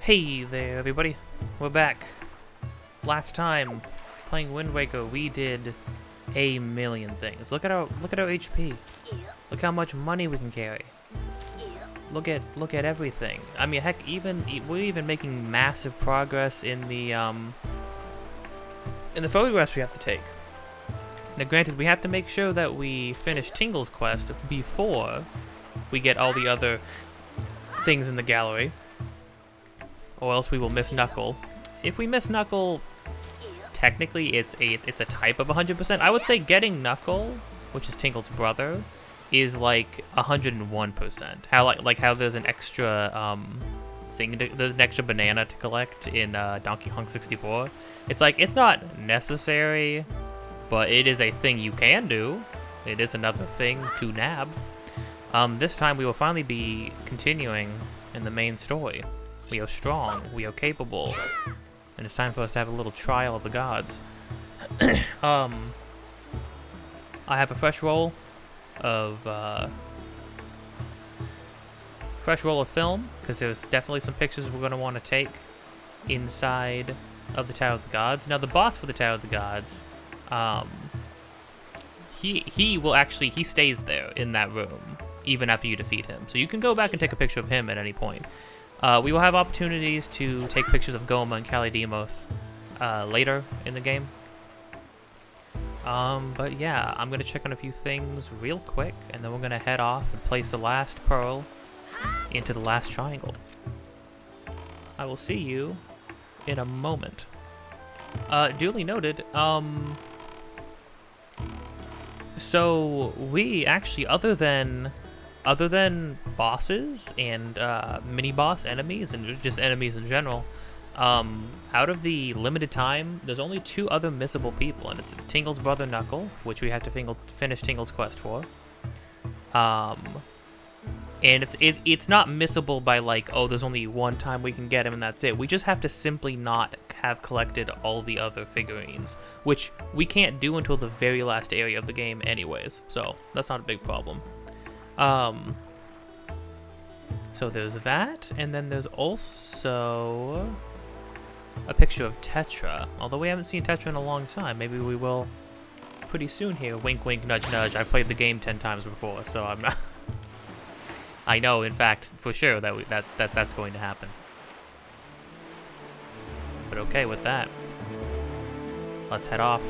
Hey there, everybody. We're back. Last time, playing Wind Waker, we did a million things. Look at our HP. Look how much money we can carry. Look at everything. I mean, heck, we're even making massive progress in the photographs we have to take. Now, granted, we have to make sure that we finish Tingle's quest before we get all the other things in the gallery, or else we will miss Knuckle. If we miss Knuckle, technically it's a type of 100%. I would say getting Knuckle, which is Tingle's brother, is like 101%. How there's an extra there's an extra banana to collect in Donkey Kong 64. It's like it's not necessary, but it is a thing you can do. It is another thing to nab. This time we will finally be continuing in the main story. We are strong, we are capable, and it's time for us to have a little trial of the gods. I have a fresh roll of film, because there's definitely some pictures we're going to want to take inside of the Tower of the Gods. Now, the boss for the Tower of the Gods, he stays there in that room even after you defeat him. So you can go back and take a picture of him at any point. We will have opportunities to take pictures of Goma and Kalidimos later in the game. But yeah, I'm going to check on a few things real quick, and then we're going to head off and place the last pearl into the last triangle. I will see you in a moment. Duly noted, so we actually, other than bosses and mini-boss enemies and just enemies in general, out of the limited time, there's only two other missable people, and it's Tingle's brother Knuckle, which we have to finish Tingle's quest for. And it's not missable by like, oh, there's only one time we can get him and that's it. We just have to simply not have collected all the other figurines, which we can't do until the very last area of the game anyways, so that's not a big problem. So there's that, and then there's also a picture of Tetra. Although we haven't seen Tetra in a long time, maybe we will pretty soon here. Wink, wink, nudge, nudge. I've played the game 10 times before, so I'm not. I know, in fact, for sure that's going to happen. But okay with that. Let's head off.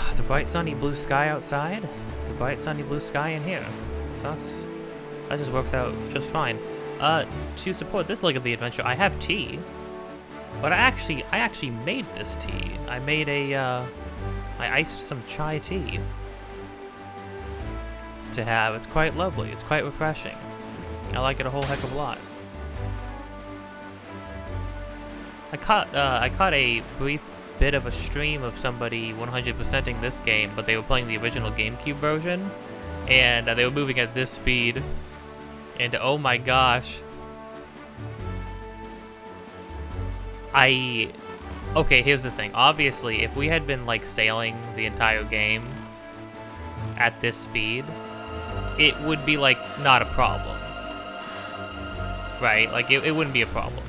It's a bright, sunny blue sky outside. There's a bright, sunny blue sky in here. So that just works out just fine. To support this leg of the adventure, I have tea. But I actually made this tea. I made I iced some chai tea to have. It's quite lovely. It's quite refreshing. I like it a whole heck of a lot. I caught a brief bit of a stream of somebody 100%ing this game, but they were playing the original GameCube version, and they were moving at this speed, and oh my gosh. Okay, here's the thing. Obviously, if we had been like sailing the entire game at this speed, it would be like not a problem, right? Like it wouldn't be a problem.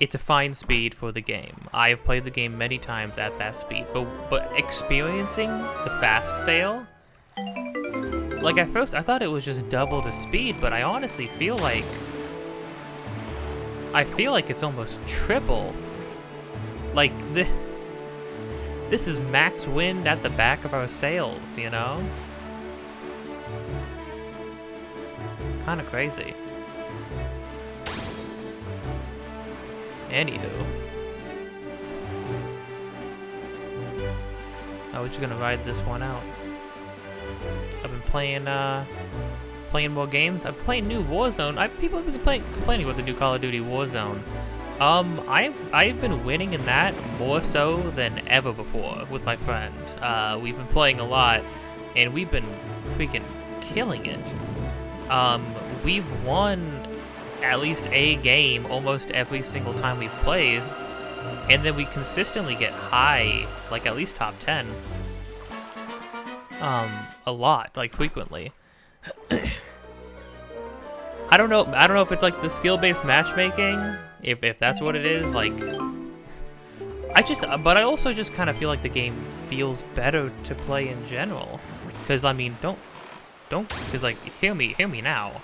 It's a fine speed for the game. I have played the game many times at that speed, but experiencing the fast sail, like at first I thought it was just double the speed, but I honestly feel like it's almost triple. Like this is max wind at the back of our sails, you know? It's kind of crazy. Anywho. Oh, we're just gonna ride this one out. I've been playing more games. I've been playing new Warzone. People have been complaining about the new Call of Duty Warzone. I've been winning in that more so than ever before with my friend. We've been playing a lot, and we've been freaking killing it. We've won at least a game almost every single time we've played, and then we consistently get high, like at least top 10. A lot, like frequently. I don't know. I don't know if it's like the skill-based matchmaking, if that's what it is. Like, but I also just kind of feel like the game feels better to play in general. Because I mean, because like, hear me now.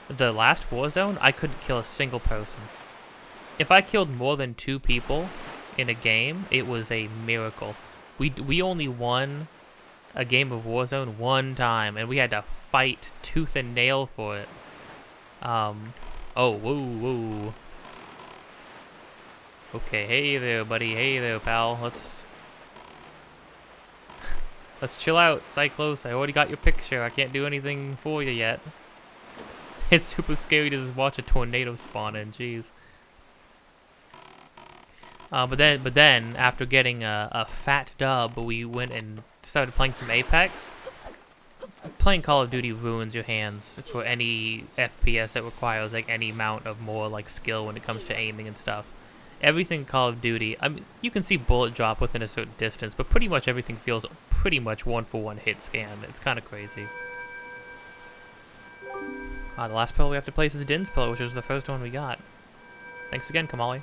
The last Warzone, I couldn't kill a single person. If I killed more than 2 people in a game, it was a miracle. We only won a game of Warzone 1 time, and we had to fight tooth and nail for it. Oh, whoa. Okay, hey there, buddy. Hey there, pal. Let's chill out, Cyclos. I already got your picture. I can't do anything for you yet. It's super scary to just watch a tornado spawn in. Jeez. But then after getting a fat dub, we went and started playing some Apex. Playing Call of Duty ruins your hands for any FPS that requires like any amount of more like skill when it comes to aiming and stuff. Everything Call of Duty, I mean, you can see bullet drop within a certain distance, but pretty much everything feels pretty much 1-for-1 hit scan. It's kind of crazy. The last pillar we have to place is Din's pillar, which was the first one we got. Thanks again, Kamali.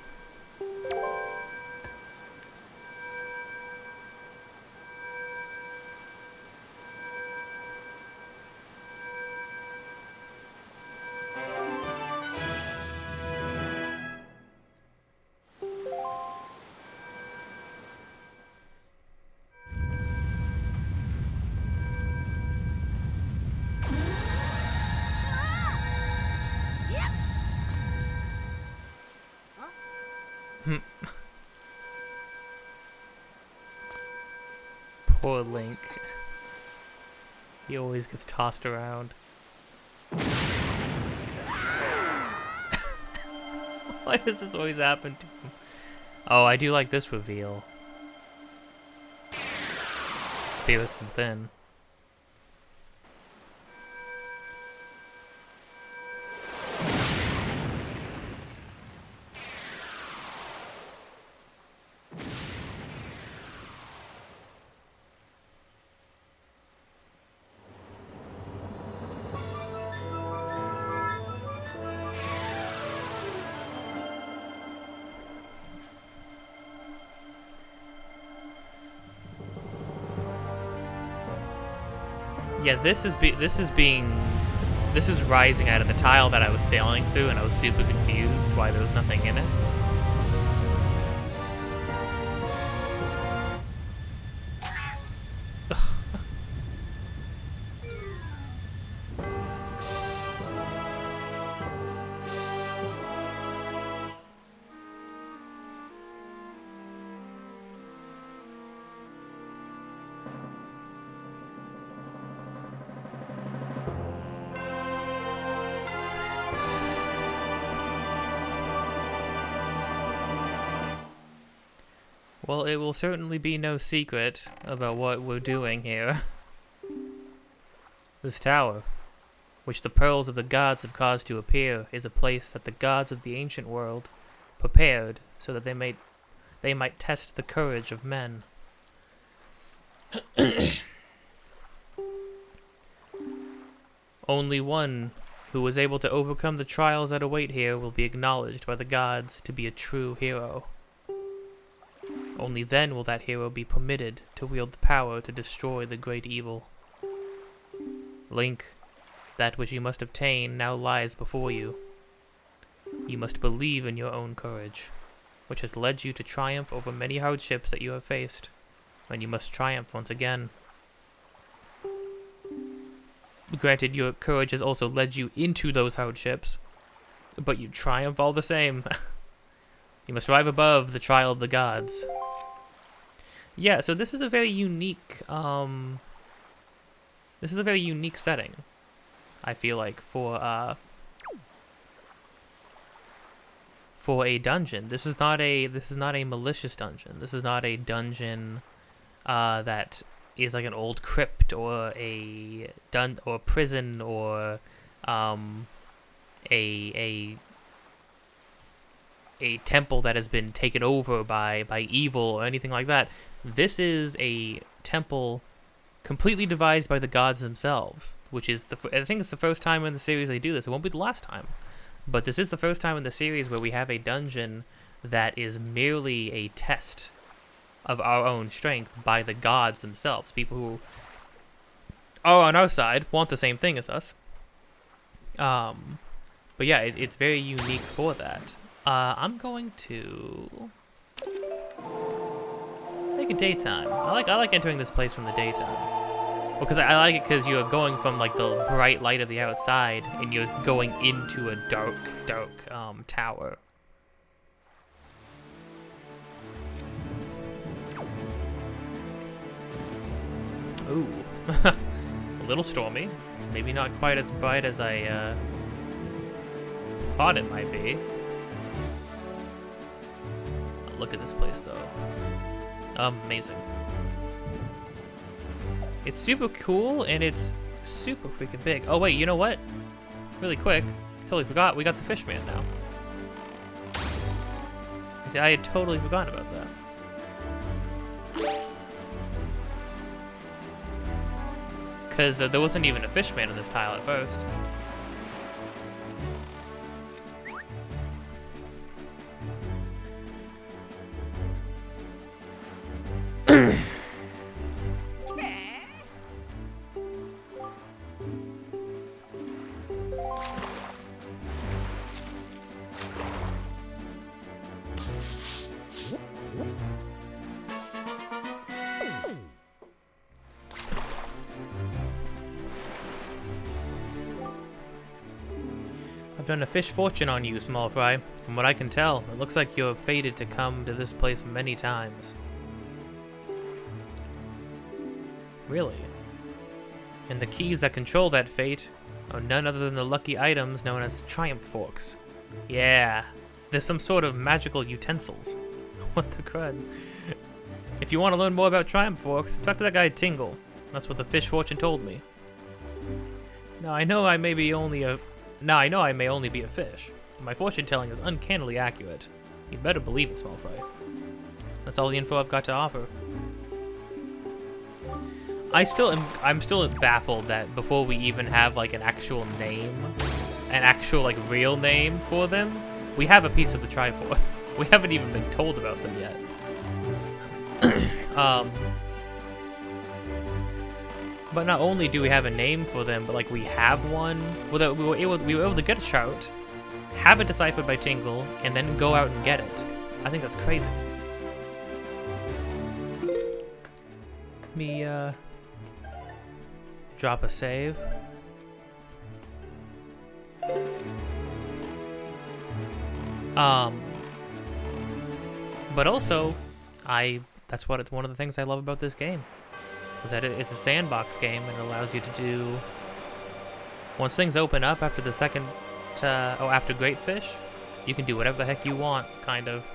Poor Link. He always gets tossed around. Why does this always happen to him? Oh, I do like this reveal. Spirits within. Yeah, this is rising out of the tile that I was sailing through, and I was super confused why there was nothing in it. Well, it will certainly be no secret about what we're doing here. This tower, which the pearls of the gods have caused to appear, is a place that the gods of the ancient world prepared so that they might test the courage of men. Only one who was able to overcome the trials that await here will be acknowledged by the gods to be a true hero. Only then will that hero be permitted to wield the power to destroy the great evil. Link, that which you must obtain now lies before you. You must believe in your own courage, which has led you to triumph over many hardships that you have faced, and you must triumph once again. Granted, your courage has also led you into those hardships, but you triumph all the same. You must rise above the trial of the gods. Yeah, so this is a very unique, setting, I feel like, for a dungeon. This is not a malicious dungeon. This is not a dungeon that is like an old crypt or a prison or a temple that has been taken over by evil or anything like that. This is a temple completely devised by the gods themselves, which is I think it's the first time in the series they do this. It won't be the last time, but this is the first time in the series where we have a dungeon that is merely a test of our own strength by the gods themselves. People who are on our side want the same thing as us. But yeah, it's very unique for that. I'm going to make it daytime. I like entering this place from the daytime. Because I like it because you're going from like the bright light of the outside and you're going into a dark tower. Ooh, a little stormy. Maybe not quite as bright as I thought it might be. Look at this place though. Amazing. It's super cool and it's super freaking big. Oh wait, you know what? Really quick, totally forgot, we got the Fishman now. I had totally forgotten about that. Because there wasn't even a Fishman in this tile at first. I've done a fish fortune on you, small fry. From what I can tell, it looks like you're fated to come to this place many times. Really? And the keys that control that fate are none other than the lucky items known as triumph forks. Yeah, there's some sort of magical utensils. What the crud? If you want to learn more about triumph forks, talk to that guy Tingle. That's what the fish fortune told me. Now I know I may only be a fish. My fortune telling is uncannily accurate. You better believe it, small fry. That's all the info I've got to offer. I'm still baffled that before we even have like an actual name, an actual like real name for them, we have a piece of the Triforce. We haven't even been told about them yet. But not only do we have a name for them, but like we have one. We were able to get a chart, have it deciphered by Tingle, and then go out and get it. I think that's crazy. Let me drop a save. But also, that's one of the things I love about this game. Is that it's a sandbox game and it allows you to do, once things open up after the second, after Great Fish, you can do whatever the heck you want, kind of.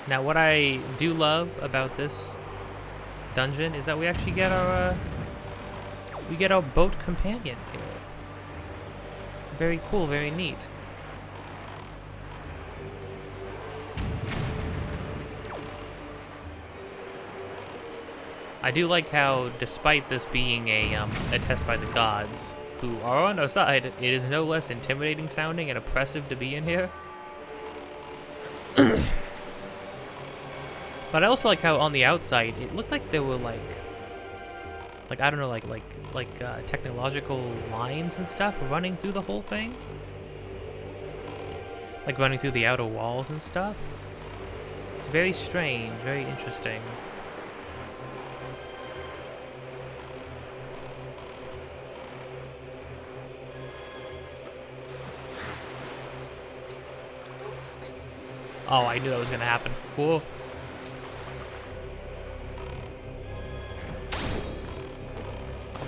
Now, what I do love about this dungeon is that we actually get our boat companion here. Very cool, very neat. I do like how, despite this being a test by the gods, who are on our side, it is no less intimidating sounding and oppressive to be in here. But I also like how on the outside, it looked like there were like I don't know, technological lines and stuff running through the whole thing. Like running through the outer walls and stuff. It's very strange, very interesting. Oh, I knew that was gonna happen. Whoa.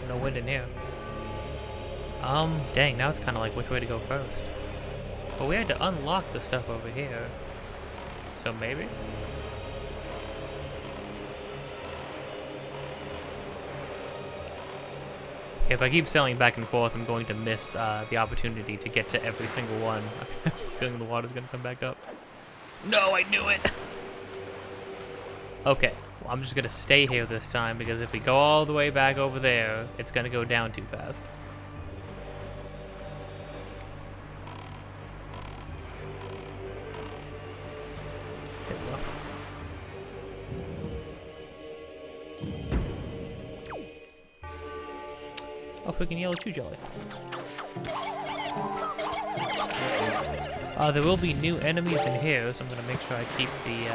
No wind in here. Dang, now it's kind of like which way to go first. But we had to unlock the stuff over here. So maybe? Okay, if I keep sailing back and forth, I'm going to miss the opportunity to get to every single one. I have a feeling the water's gonna come back up. No, I knew it! Okay, well, I'm just gonna stay here this time because if we go all the way back over there, it's gonna go down too fast. There we go. Oh, freaking yellow chew jelly. There will be new enemies in here, so I'm gonna make sure I keep the,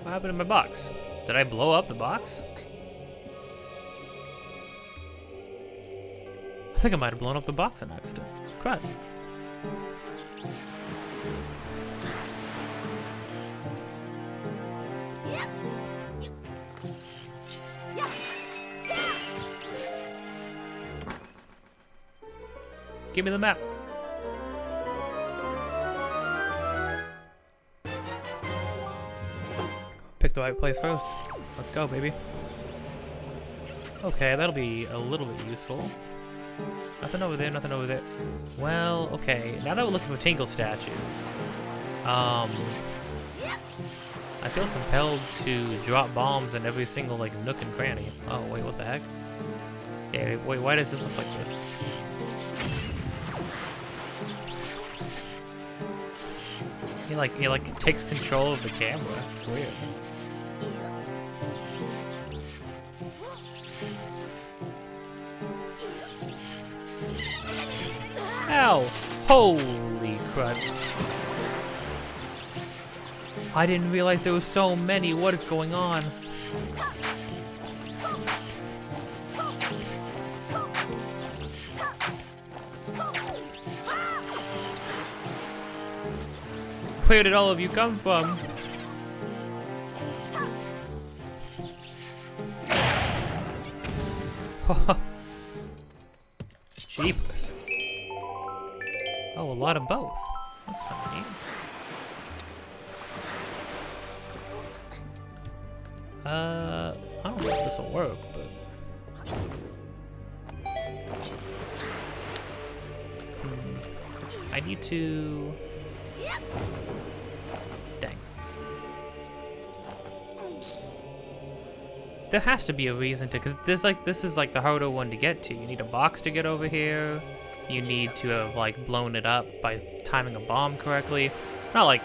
What happened in my box? Did I blow up the box? I think I might have blown up the box on accident. Crud. Give me the map. Pick the right place first. Let's go, baby. Okay, that'll be a little bit useful. Nothing over there, nothing over there. Well, okay, now that we're looking for Tingle statues, I feel compelled to drop bombs in every single, like, nook and cranny. Oh, wait, what the heck? Yeah, wait, why does this look like this? He like takes control of the camera. It's weird. Ow! Holy crud. I didn't realize there were so many. What is going on? Where did all of you come from? Jeepers. Oh, a lot of both. That's kind of neat. I don't know if this will work, but... I need to... Dang. There has to be a reason to, because this is like the harder one to get to. You need a box to get over here. You need to have like blown it up by timing a bomb correctly. Not like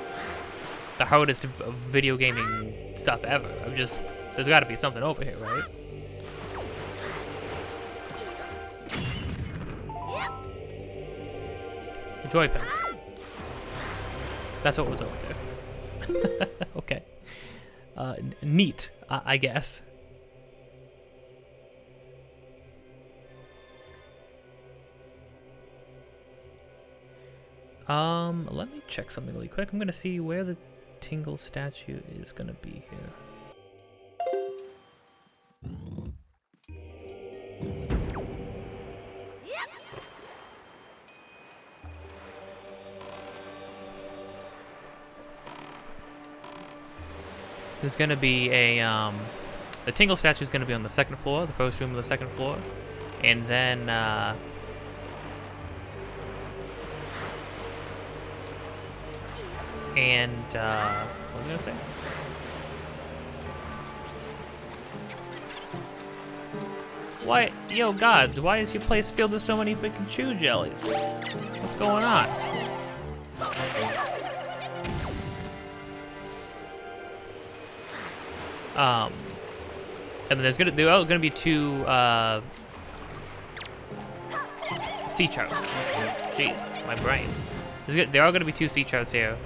the hardest video gaming stuff ever. There's got to be something over here, right? A joy pen. That's what was over there. Okay. Neat, I guess. Let me check something really quick. I'm gonna see where the Tingle statue is gonna be here. There's gonna be a, the Tingle statue is gonna be on the second floor, the first room of the second floor. And then, what was I gonna say? Why, yo, gods, why is your place filled with so many freaking chew jellies? What's going on? And then there are gonna be two sea charts. Jeez, my brain. There are gonna be two sea charts here.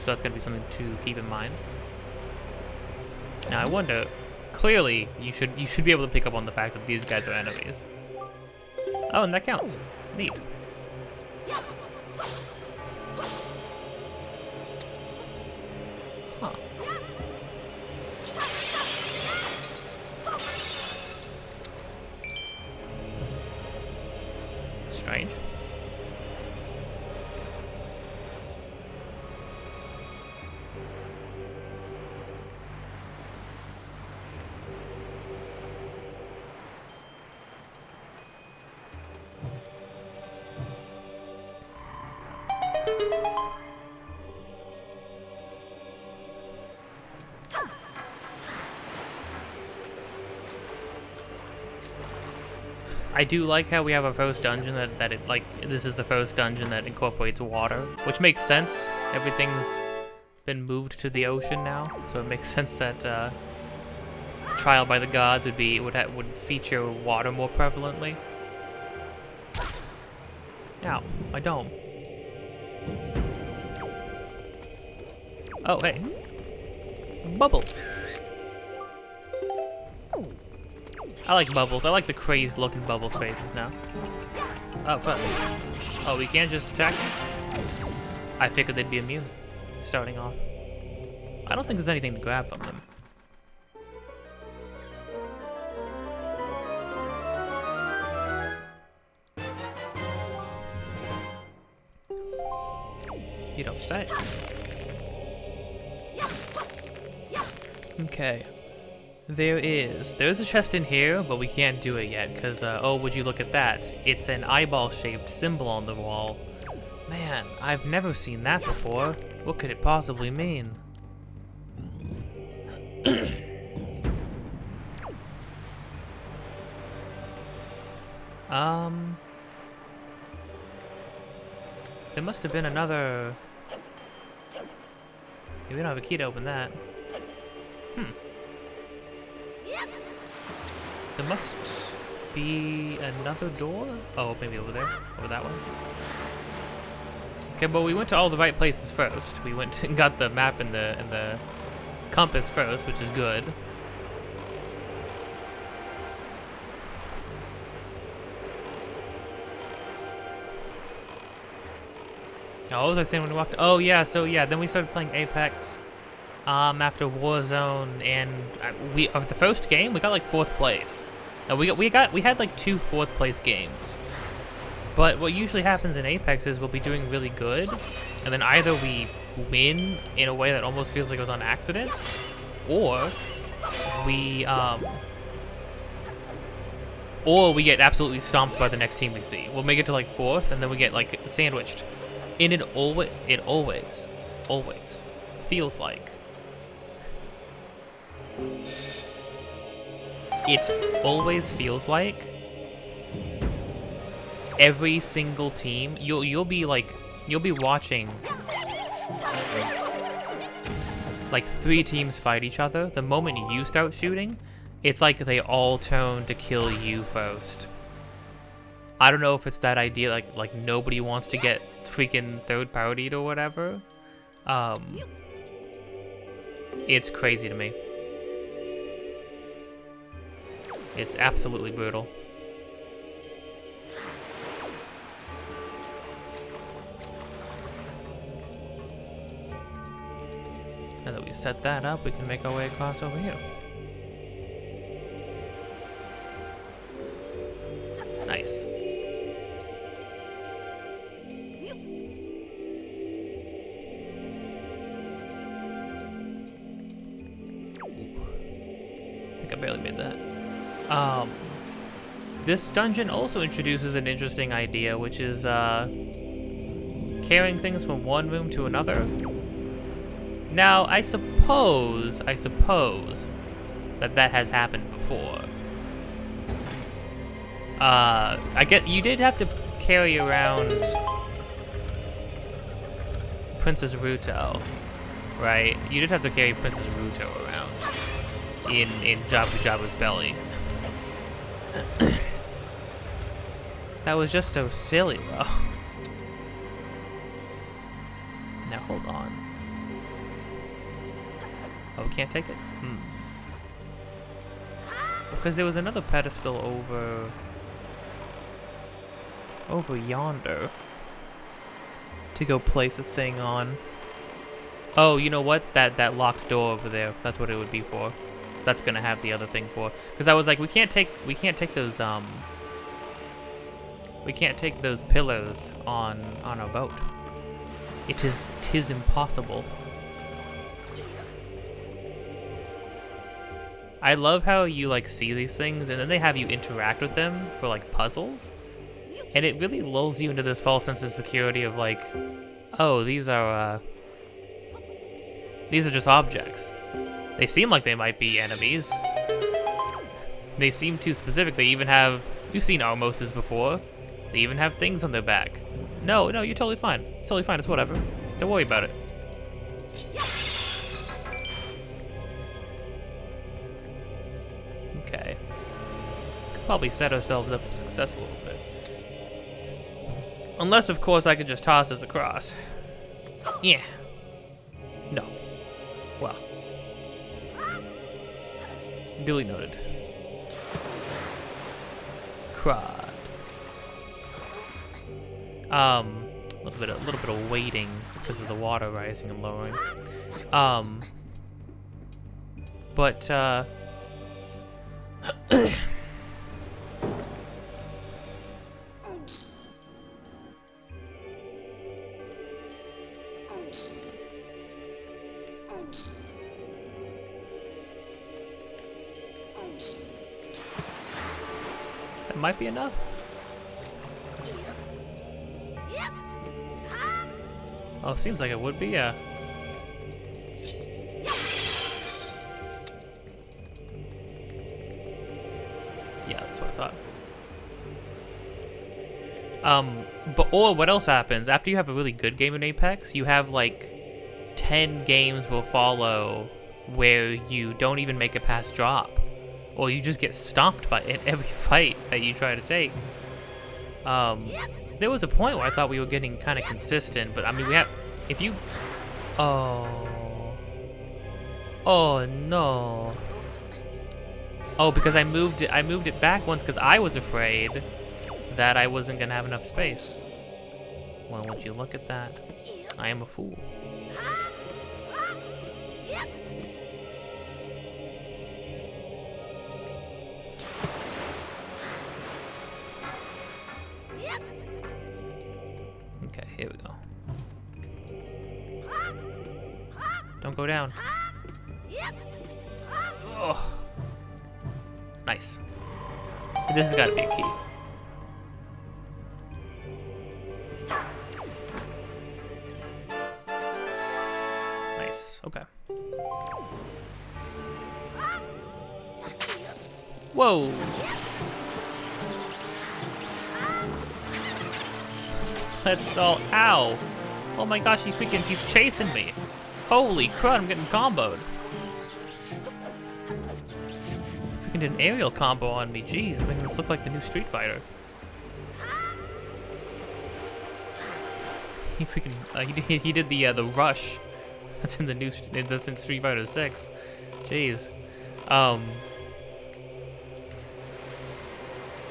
So that's gonna be something to keep in mind. Now I wonder, clearly you should be able to pick up on the fact that these guys are enemies. Oh, and that counts. Neat. Huh. Strange. I do like how we have a first dungeon that it, like, this is the first dungeon that incorporates water, which makes sense. Everything's been moved to the ocean now, so it makes sense that Trial by the Gods would feature water more prevalently. Ow, my dome. Oh, hey. Bubbles. I like Bubbles. I like the crazed looking Bubbles faces now. Oh, but. Oh, we can't just attack them? I figured they'd be immune, starting off. I don't think there's anything to grab from them. You don't say. Okay. There's a chest in here, but we can't do it yet, because, oh, would you look at that? It's an eyeball-shaped symbol on the wall. Man, I've never seen that before. What could it possibly mean? There must have been another... We don't have a key to open that. There must be another door? Oh, maybe over there? Over that one? Okay, but we went to all the right places first. We went and got the map and the compass first, which is good. Oh, what was I saying when we walked? Oh yeah, so yeah, then we started playing Apex. After Warzone, and of the first game we got like 4th place. Now we had like 2 4th place games. But what usually happens in Apex is we'll be doing really good, and then either we win in a way that almost feels like it was on accident, or we get absolutely stomped by the next team we see. We'll make it to like 4th, and then we get like sandwiched. And it always feels like every single team you'll be watching like 3 teams fight each other. The moment you start shooting, it's like they all turn to kill you first. I don't know if it's that idea like nobody wants to get freaking third partied or whatever. It's crazy to me. It's absolutely brutal. Now that we set that up, we can make our way across over here. Nice. I barely made that. This dungeon also introduces an interesting idea, which is carrying things from one room to another. Now, I suppose that has happened before. You did have to carry around Princess Ruto, right? You did have to carry Princess Ruto around in Jabu's belly. That was just so silly, though. Now hold on. Oh, we can't take it? Because there was another pedestal over yonder to go place a thing on. Oh, you know what? That locked door over there. That's what it would be for. That's gonna have the other thing for. Because I was like, we can't take those pillars on our boat. Tis impossible. I love how you like see these things and then they have you interact with them for like puzzles. And it really lulls you into this false sense of security of like, oh, these are just objects. They seem like they might be enemies. They seem to specifically even have, you've seen Armoses before. They even have things on their back. No, you're totally fine. It's totally fine, it's whatever. Don't worry about it. Okay. Could probably set ourselves up for success a little bit. Unless, of course, I could just toss this across. Yeah. No. Well. Duly noted. Crud. A little bit of waiting because of the water rising and lowering. That might be enough. Oh, seems like it would be, yeah. Yeah, that's what I thought. Or what else happens? After you have a really good game in Apex, you have like 10 games will follow where you don't even make it past drop. Or you just get stomped by in every fight that you try to take. There was a point where I thought we were getting kind of consistent, but I mean, we have, if you, oh no. Oh, because I moved it back once because I was afraid that I wasn't gonna have enough space. Well, would you look at that? I am a fool. Okay, here we go. Don't go down. Oh, nice. This has got to be a key. Nice. Okay. Whoa. Let's all. Ow. Oh my gosh, he's chasing me. Holy crud, I'm getting comboed. Freaking did an aerial combo on me. Jeez, making this look like the new Street Fighter. He freaking, he did the rush. That's in the new, that's in Street Fighter 6. Jeez.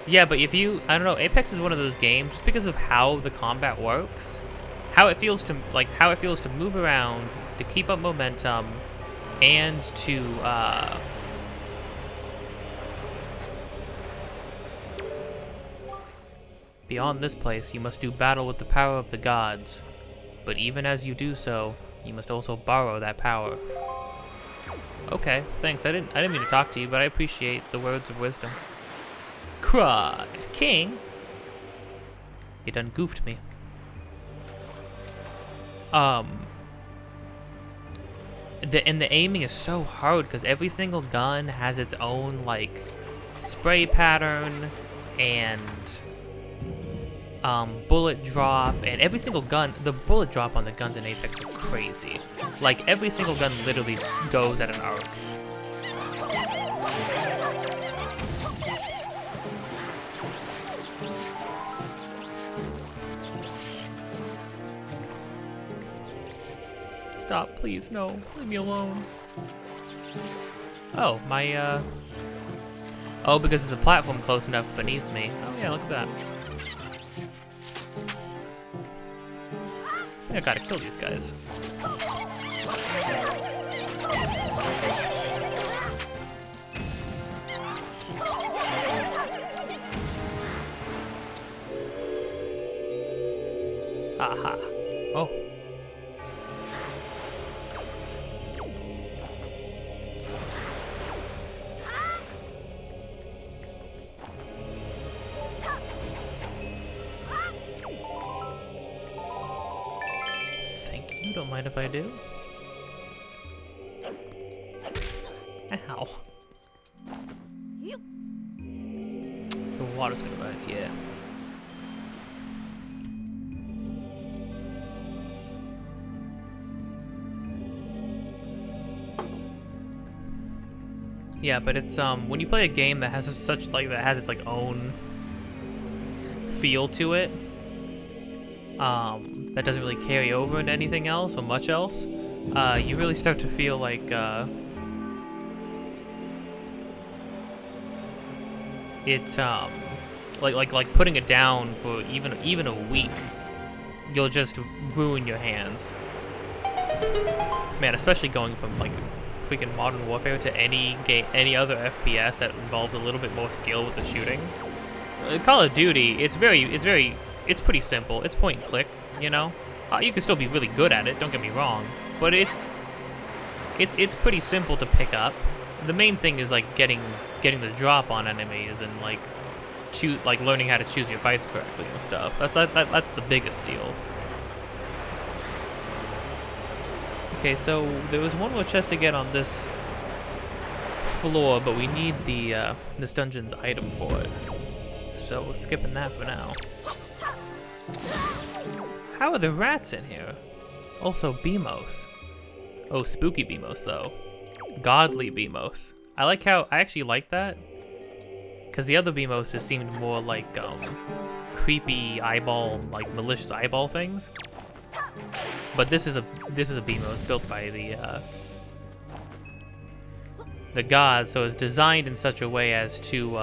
Yeah, but if you, I don't know, Apex is one of those games, just because of how the combat works, how it feels to move around, to keep up momentum, and to, beyond this place, you must do battle with the power of the gods. But even as you do so, you must also borrow that power. Okay, thanks. I didn't mean to talk to you, but I appreciate the words of wisdom. Crud, King. You done goofed me. And the aiming is so hard because every single gun has its own like spray pattern and bullet drop, and every single gun, the bullet drop on the guns in Apex are crazy. Like every single gun literally goes at an arc. Stop, please, no. Leave me alone. Oh, my, oh, because there's a platform close enough beneath me. Oh, yeah, look at that. I think I gotta kill these guys. Aha. Oh. Thank you. Don't mind if I do. Ow. The water's gonna rise, yeah. Yeah, but it's when you play a game that has such like that has its like own feel to it, that doesn't really carry over into anything else or much else, you really start to feel like it's like putting it down for even a week, you'll just ruin your hands. Man, especially going from like freaking Modern Warfare to any other FPS that involves a little bit more skill with the shooting. Call of Duty, it's pretty simple. It's point and click, you know. You can still be really good at it. Don't get me wrong, but it's pretty simple to pick up. The main thing is like getting the drop on enemies and like learning how to choose your fights correctly and stuff. That's the biggest deal. Okay, so there was one more chest to get on this floor, but we need the this dungeon's item for it. So we're skipping that for now. How are the rats in here? Also Beamos. Oh, spooky Beamos though. Godly Beamos. I actually like that. Cause the other Beamos has seemed more like creepy eyeball, like malicious eyeball things. But this is a Beamos built by the gods, so it's designed in such a way as to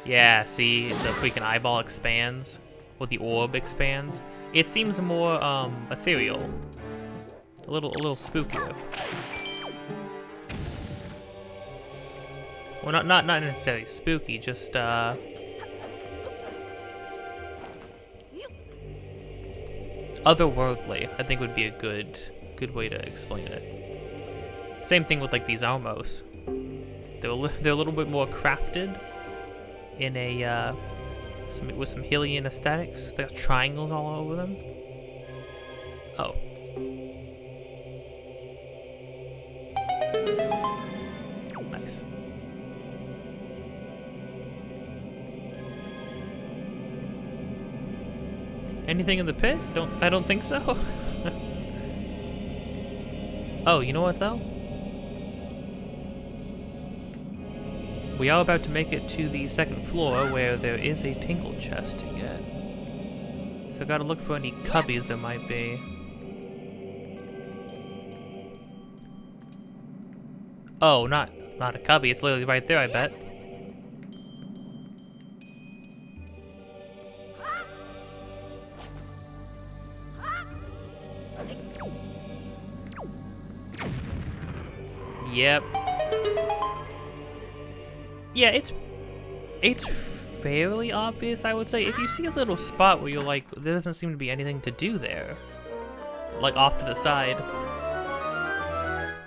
yeah, see the freaking eyeball expands, or the orb expands. It seems more ethereal, a little spookier. Well, not necessarily spooky, just otherworldly, I think would be a good way to explain it. Same thing with like these Almos. They're a little bit more crafted in a with some Hylian aesthetics. They got triangles all over them. Oh. Nice. Anything in the pit? I don't think so. Oh, you know what though? We are about to make it to the second floor where there is a tingle chest to get. So gotta look for any cubbies there might be. Oh, not a cubby, it's literally right there, I bet. Yep. Yeah, it's fairly obvious, I would say. If you see a little spot where you're like, there doesn't seem to be anything to do there, like off to the side.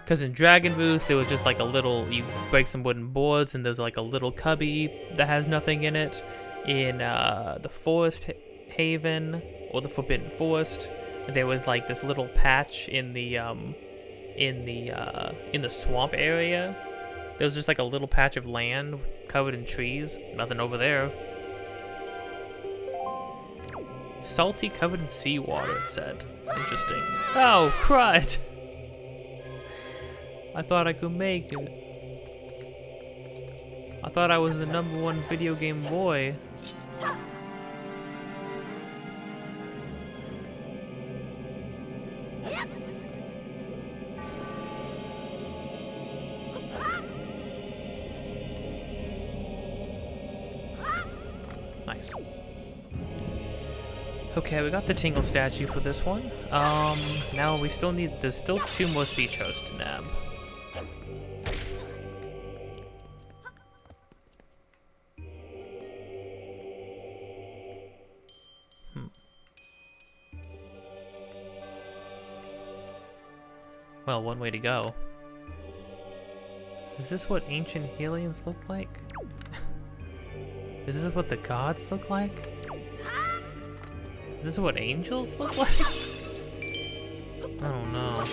Because in Dragon Boost, there was just like a little, you break some wooden boards and there's like a little cubby that has nothing in it. In the Forest Haven, or the Forbidden Forest, there was like this little patch in the swamp area. There was just like a little patch of land covered in trees. Nothing over there. Salty, covered in seawater, it said. Interesting. Oh, crud! I thought I could make it. I thought I was the #1 video game boy. Nice. Okay, we got the Tingle statue for this one. Now we still need, there's still 2 more sea sharks to nab. Well, one way to go. Is this what ancient aliens looked like? Is this what the gods look like? Is this what angels look like? I don't know.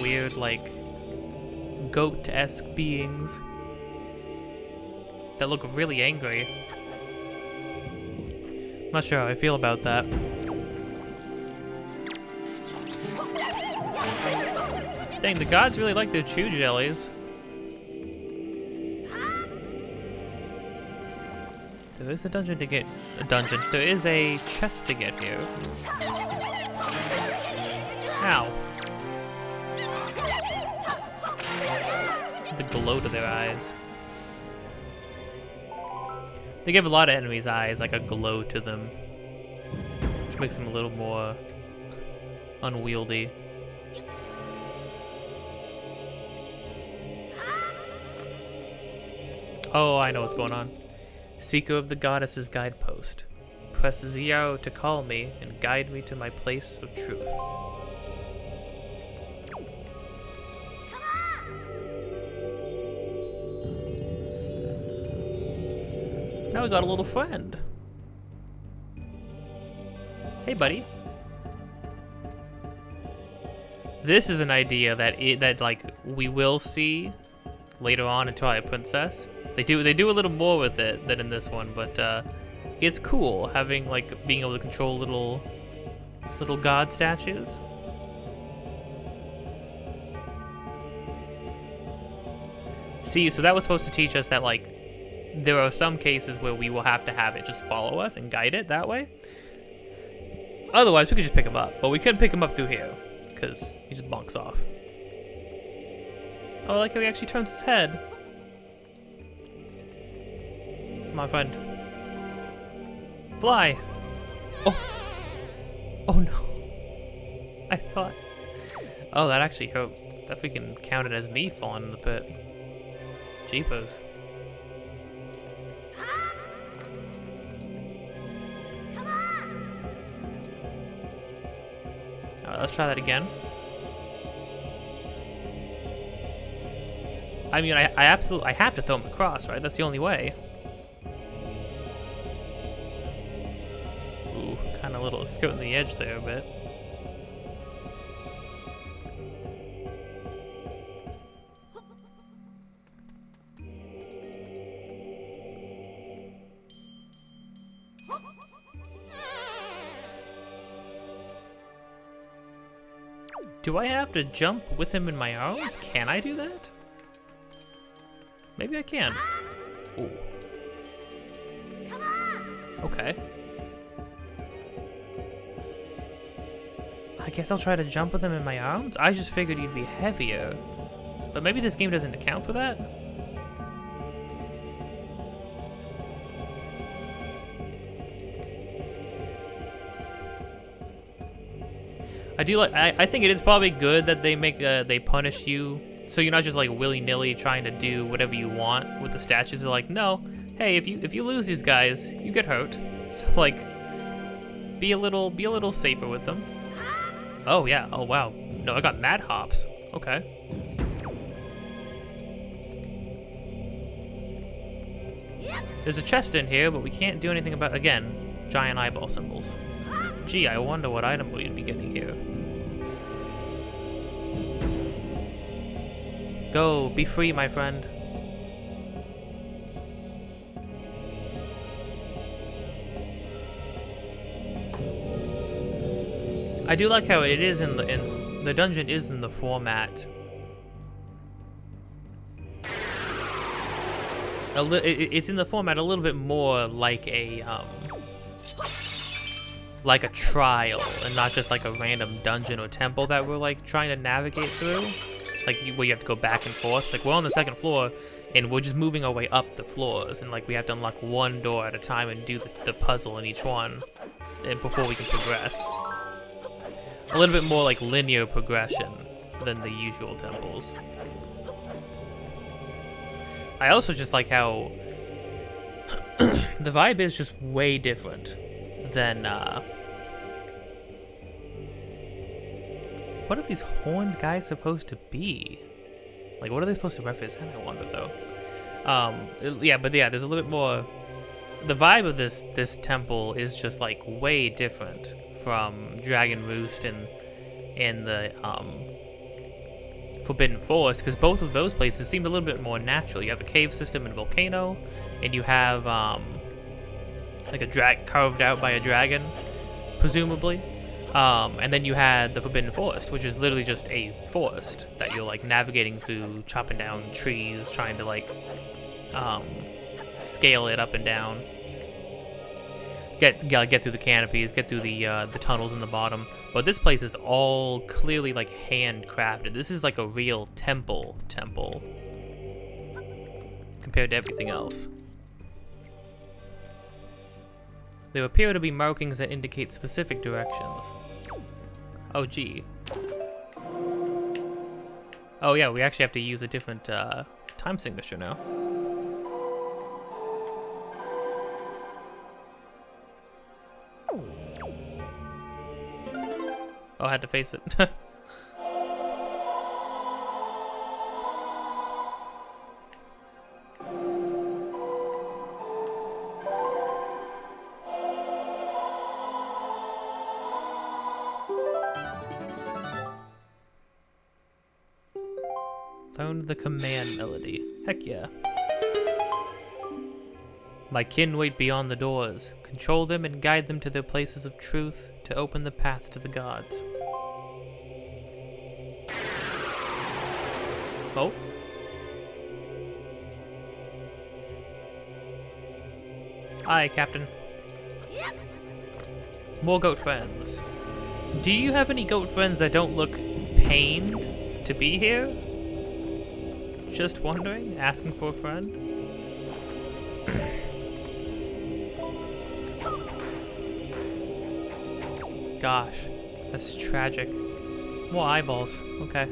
Weird, like, goat-esque beings that look really angry. Not sure how I feel about that. Dang, the gods really like their chew jellies. There is a dungeon to get. There is a chest to get here. Ow. The glow to their eyes. They give a lot of enemies' eyes like a glow to them, which makes them a little more unwieldy. Oh, I know what's going on. Seeker of the Goddess's guidepost. Press Z arrow to call me and guide me to my place of truth. Now we got a little friend. Hey, buddy. This is an idea that like we will see later on in Twilight Princess. They do a little more with it than in this one, but it's cool having like being able to control little god statues. See, so that was supposed to teach us that like there are some cases where we will have to have it just follow us and guide it that way. Otherwise, we could just pick him up, but we couldn't pick him up through here because he just bonks off. Oh, I like how he actually turns his head. Come on, friend. Fly! Oh! Oh no. I thought... Oh, that actually hurt. That freaking counted as me falling in the pit. Jeepers. Alright, let's try that again. I mean, I have to throw him across, right? That's the only way. Ooh, kind of a little skirting the edge there a bit. Do I have to jump with him in my arms? Can I do that? Maybe I can. Ooh. Okay. I guess I'll try to jump with him in my arms? I just figured he'd be heavier. But maybe this game doesn't account for that? I do like. I think it is probably good that they make they punish you, so you're not just like willy-nilly trying to do whatever you want with the statues. They're like, no, hey, if you lose these guys, you get hurt. So like, be a little safer with them. Oh yeah. Oh wow. No, I got mad hops. Okay. There's a chest in here, but we can't do anything about, again, giant eyeball symbols. Gee, I wonder what item we'd be getting here. Go, be free, my friend. I do like how it is in the dungeon is in the format. It's in the format a little bit more like a trial and not just like a random dungeon or temple that we're like trying to navigate through. like where you have to go back and forth. Like we're on the second floor, and we're just moving our way up the floors, and like we have to unlock one door at a time and do the puzzle in each one, and before we can progress. A little bit more like linear progression than the usual temples. I also just like how the vibe is just way different than what are these horned guys supposed to be? Like, what are they supposed to represent? I wonder though. Yeah, there's a little bit more. The vibe of this temple is just like way different from Dragon Roost and the Forbidden Forest, because both of those places seemed a little bit more natural. You have a cave system and a volcano, and you have like a drag carved out by a dragon, presumably. And then you had the Forbidden Forest, which is literally just a forest that you're like navigating through, chopping down trees, trying to like scale it up and down. Get through the canopies, get through the tunnels in the bottom. But this place is all clearly like handcrafted. This is like a real temple compared to everything else. There appear to be markings that indicate specific directions. Oh, gee. Oh, yeah, we actually have to use a different time signature now. Oh, I had to face it. Learned the command melody. Heck yeah. My kin wait beyond the doors. Control them and guide them to their places of truth to open the path to the gods. Oh. Hi, Captain. More goat friends. Do you have any goat friends that don't look pained to be here? Just wondering, asking for a friend. Gosh, that's tragic. More eyeballs. Okay.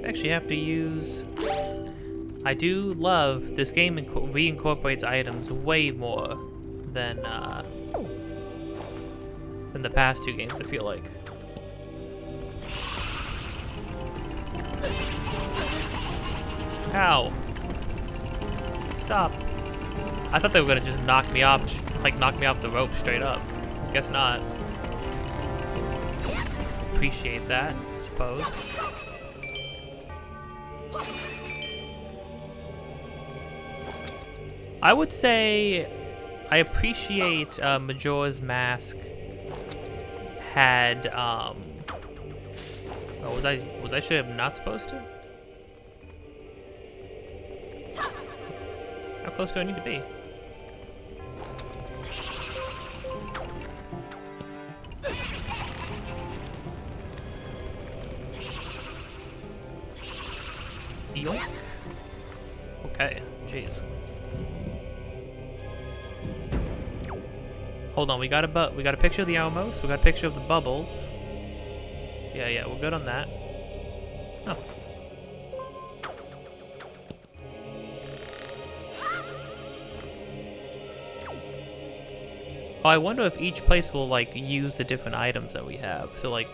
Actually, have to use. I do love this game. Reincorporates items way more than the past two games. I feel like. Ow. Stop. I thought they were gonna just knock me off, like knock me off the rope straight up. Guess not. Appreciate that, I suppose. I would say I appreciate Majora's Mask had oh, was I should have not supposed to? How close do I need to be? Yoink. Okay, jeez. Hold on, we got a picture of the Alamos, we got a picture of the bubbles. Yeah, we're good on that. Oh. Oh, I wonder if each place will like use the different items that we have. So like,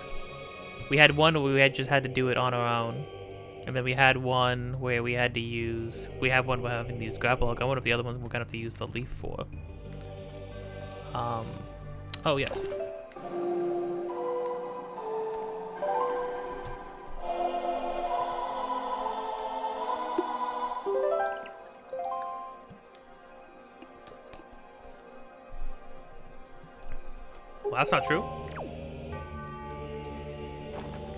we had one where we just had to do it on our own, and then we had one where we had to use. We have one where having to use grapple hook. I wonder if the other ones we're gonna have to use the leaf for. Oh yes. Well, that's not true. Well,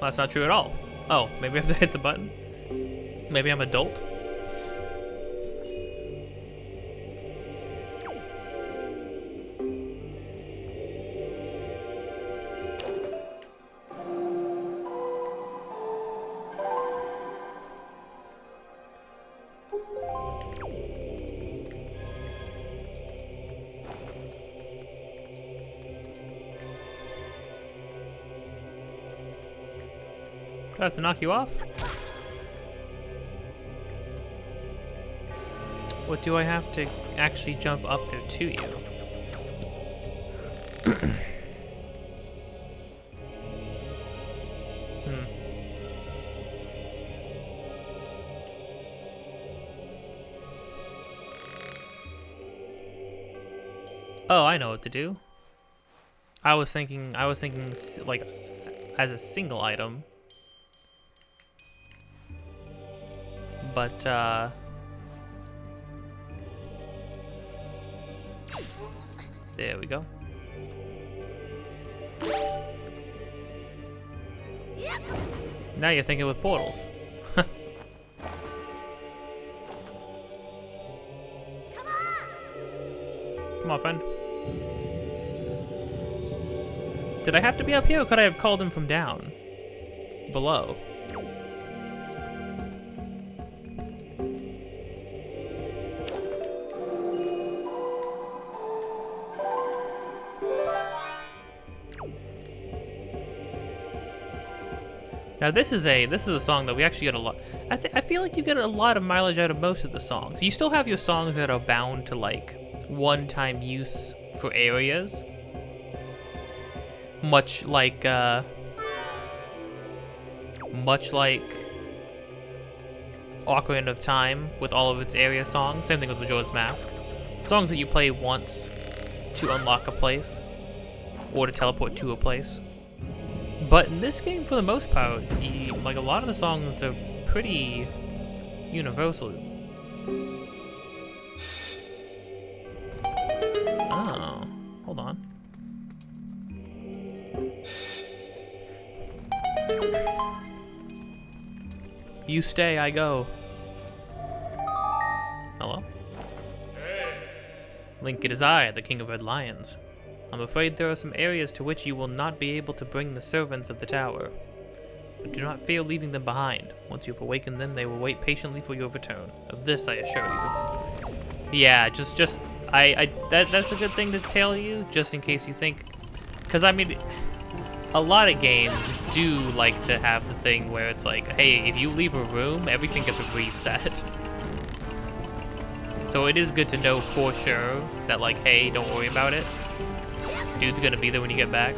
that's not true at all. Oh, maybe I have to hit the button? Maybe I'm adult? I have to knock you off? What do I have to actually jump up there to you? Oh, I know what to do. I was thinking like as a single item. But there we go. Now you're thinking with portals. Come on, friend. Did I have to be up here, or could I have called him from down below? Now this is a song that we actually get a lot. I feel like you get a lot of mileage out of most of the songs. You still have your songs that are bound to like one-time use for areas, much like Ocarina of Time with all of its area songs. Same thing with Majora's Mask. Songs that you play once to unlock a place or to teleport to a place. But in this game, for the most part, like a lot of the songs are pretty universal. Oh, hold on. You stay, I go. Hello? Link, it is I, the King of Red Lions. I'm afraid there are some areas to which you will not be able to bring the servants of the tower. But do not fear leaving them behind. Once you have awakened them, they will wait patiently for your return. Of this I assure you. Yeah, that's a good thing to tell you, just in case you think... Because, I mean, a lot of games do like to have the thing where it's like, hey, if you leave a room, everything gets reset. So it is good to know for sure that, like, hey, don't worry about it. Dude's gonna be there when you get back.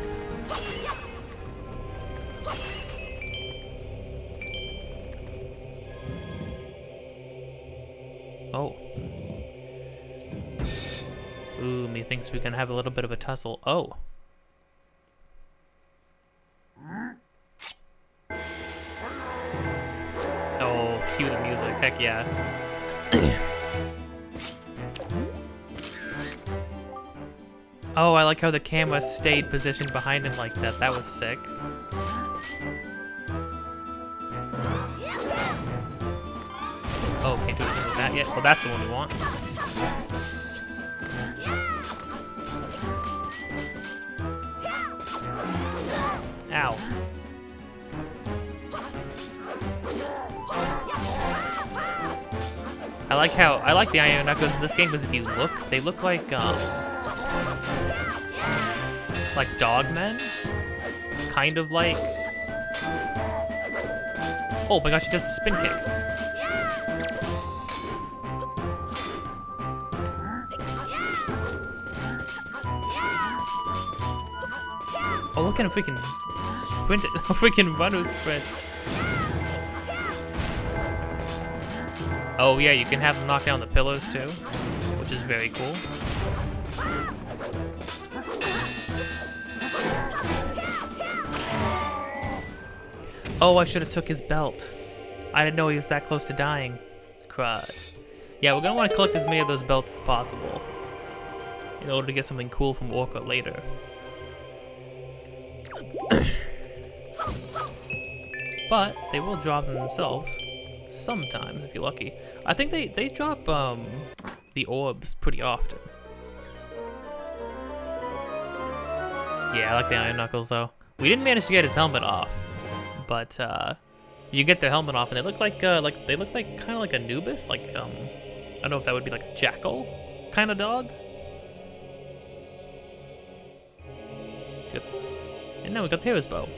Oh. Ooh, methinks we can have a little bit of a tussle. Oh. Oh, cue the music. Heck yeah. Oh, I like how the camera stayed positioned behind him like that. That was sick. Oh, can't do anything with that yet. Well, that's the one we want. Ow. I like the Iron Knuckles in this game because if you look, they look like dogmen, kind of like. Oh my gosh, he does a spin kick. Oh, look at him freaking sprint it, freaking runner sprint. Oh yeah, you can have him knock down the pillars too, which is very cool. Oh, I should have took his belt. I didn't know he was that close to dying. Crud. Yeah, we're gonna want to collect as many of those belts as possible in order to get something cool from Orca later. But they will drop them themselves sometimes if you're lucky. I think they drop the orbs pretty often. Yeah, I like the Iron Knuckles though. We didn't manage to get his helmet off. But you get their helmet off, and they look like kind of like Anubis, like I don't know if that would be like a jackal kind of dog. Good. And now we got the hero's bow.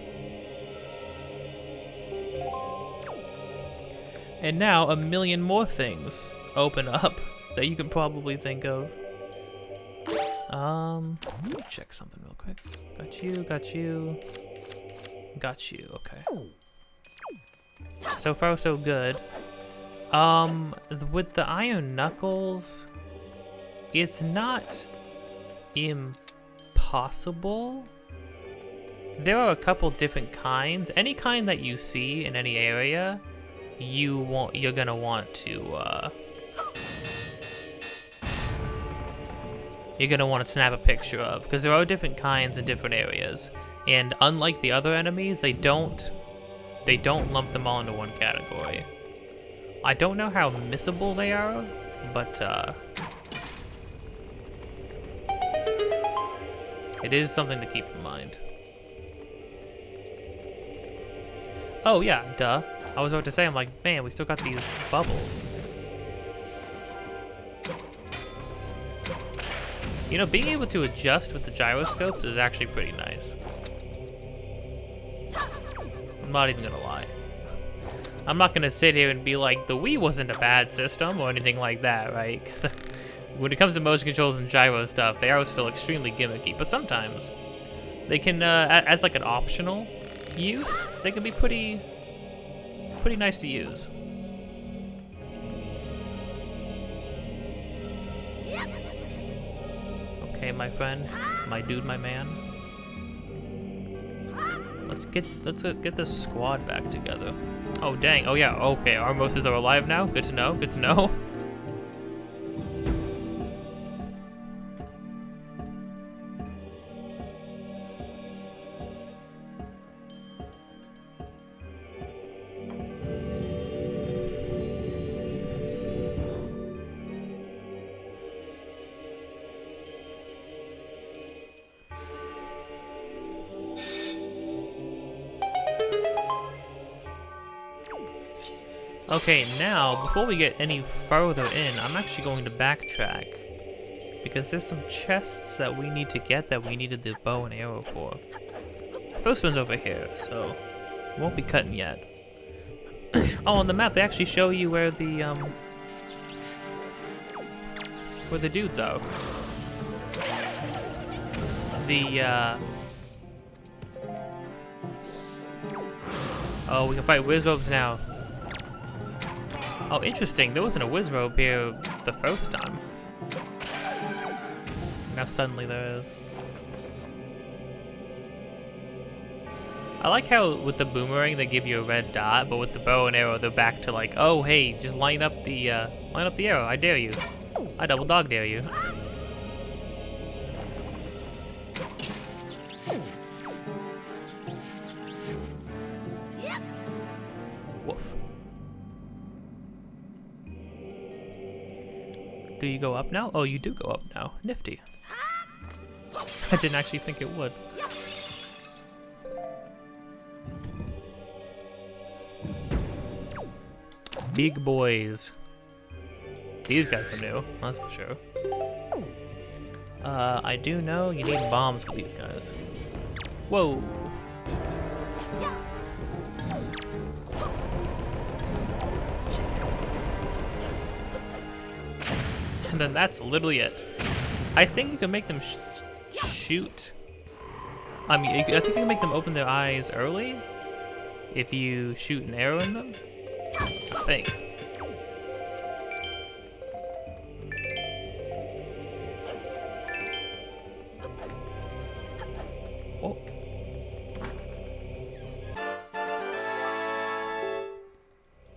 And now a million more things open up that you can probably think of. Let me check something real quick. Got you. Got you, okay. So far, so good. With the iron knuckles, it's not impossible. There are a couple different kinds. Any kind that you see in any area, you're gonna want to snap a picture of, because there are different kinds in different areas. And unlike the other enemies, they don't lump them all into one category. I don't know how missable they are, but it is something to keep in mind. Oh yeah, duh. I was about to say, I'm like, man, we still got these bubbles. You know, being able to adjust with the gyroscopes is actually pretty nice. I'm not even gonna lie. I'm not gonna sit here and be like, the Wii wasn't a bad system or anything like that, right? 'Cause when it comes to motion controls and gyro stuff, they are still extremely gimmicky, but sometimes they can, as like an optional use, they can be pretty nice to use. Okay, my friend, my dude, my man. Let's get this squad back together. Oh dang! Oh yeah. Okay, our Moses are alive now. Good to know. Good to know. Okay, now, before we get any further in, I'm actually going to backtrack. Because there's some chests that we need to get that we needed the bow and arrow for. First one's over here, so won't be cutting yet. Oh, on the map, they actually show you where the dudes are. Oh, we can fight Wizrobes now. Oh, interesting. There wasn't a Wizrobe here the first time. Now suddenly there is. I like how with the boomerang they give you a red dot, but with the bow and arrow they're back to like, oh hey, just line up the arrow. I dare you. I double dog dare you. Woof. Do you go up now? Oh, you do go up now. Nifty. I didn't actually think it would. Big boys. These guys are new, that's for sure. I do know you need bombs for these guys. Whoa. And then that's literally it. I think you can make them shoot. I mean, I think you can make them open their eyes early if you shoot an arrow in them. I think. Oh.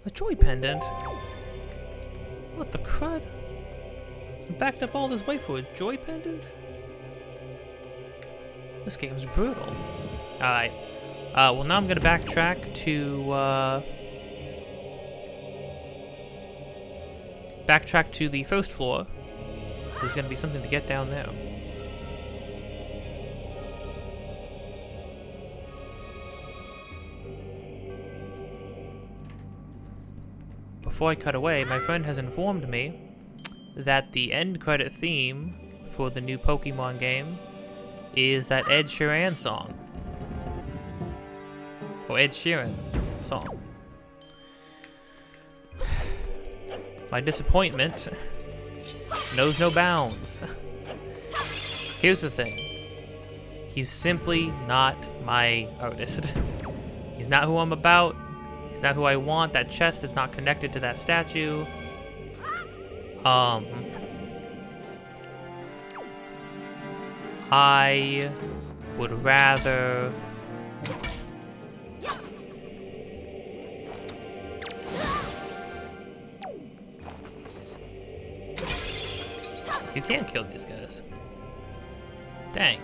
A joy pendant? What the crud? I backed up all this way for a joy pendant? This game's brutal. Alright. Well now I'm gonna backtrack to the first floor. There's gonna be something to get down there. Before I cut away, my friend has informed me that the end credit theme for the new Pokemon game is that Ed Sheeran song. Or Ed Sheeran song. My disappointment knows no bounds. Here's the thing. He's simply not my artist. He's not who I'm about. He's not who I want. That chest is not connected to that statue. I would rather... You can't kill these guys. Dang.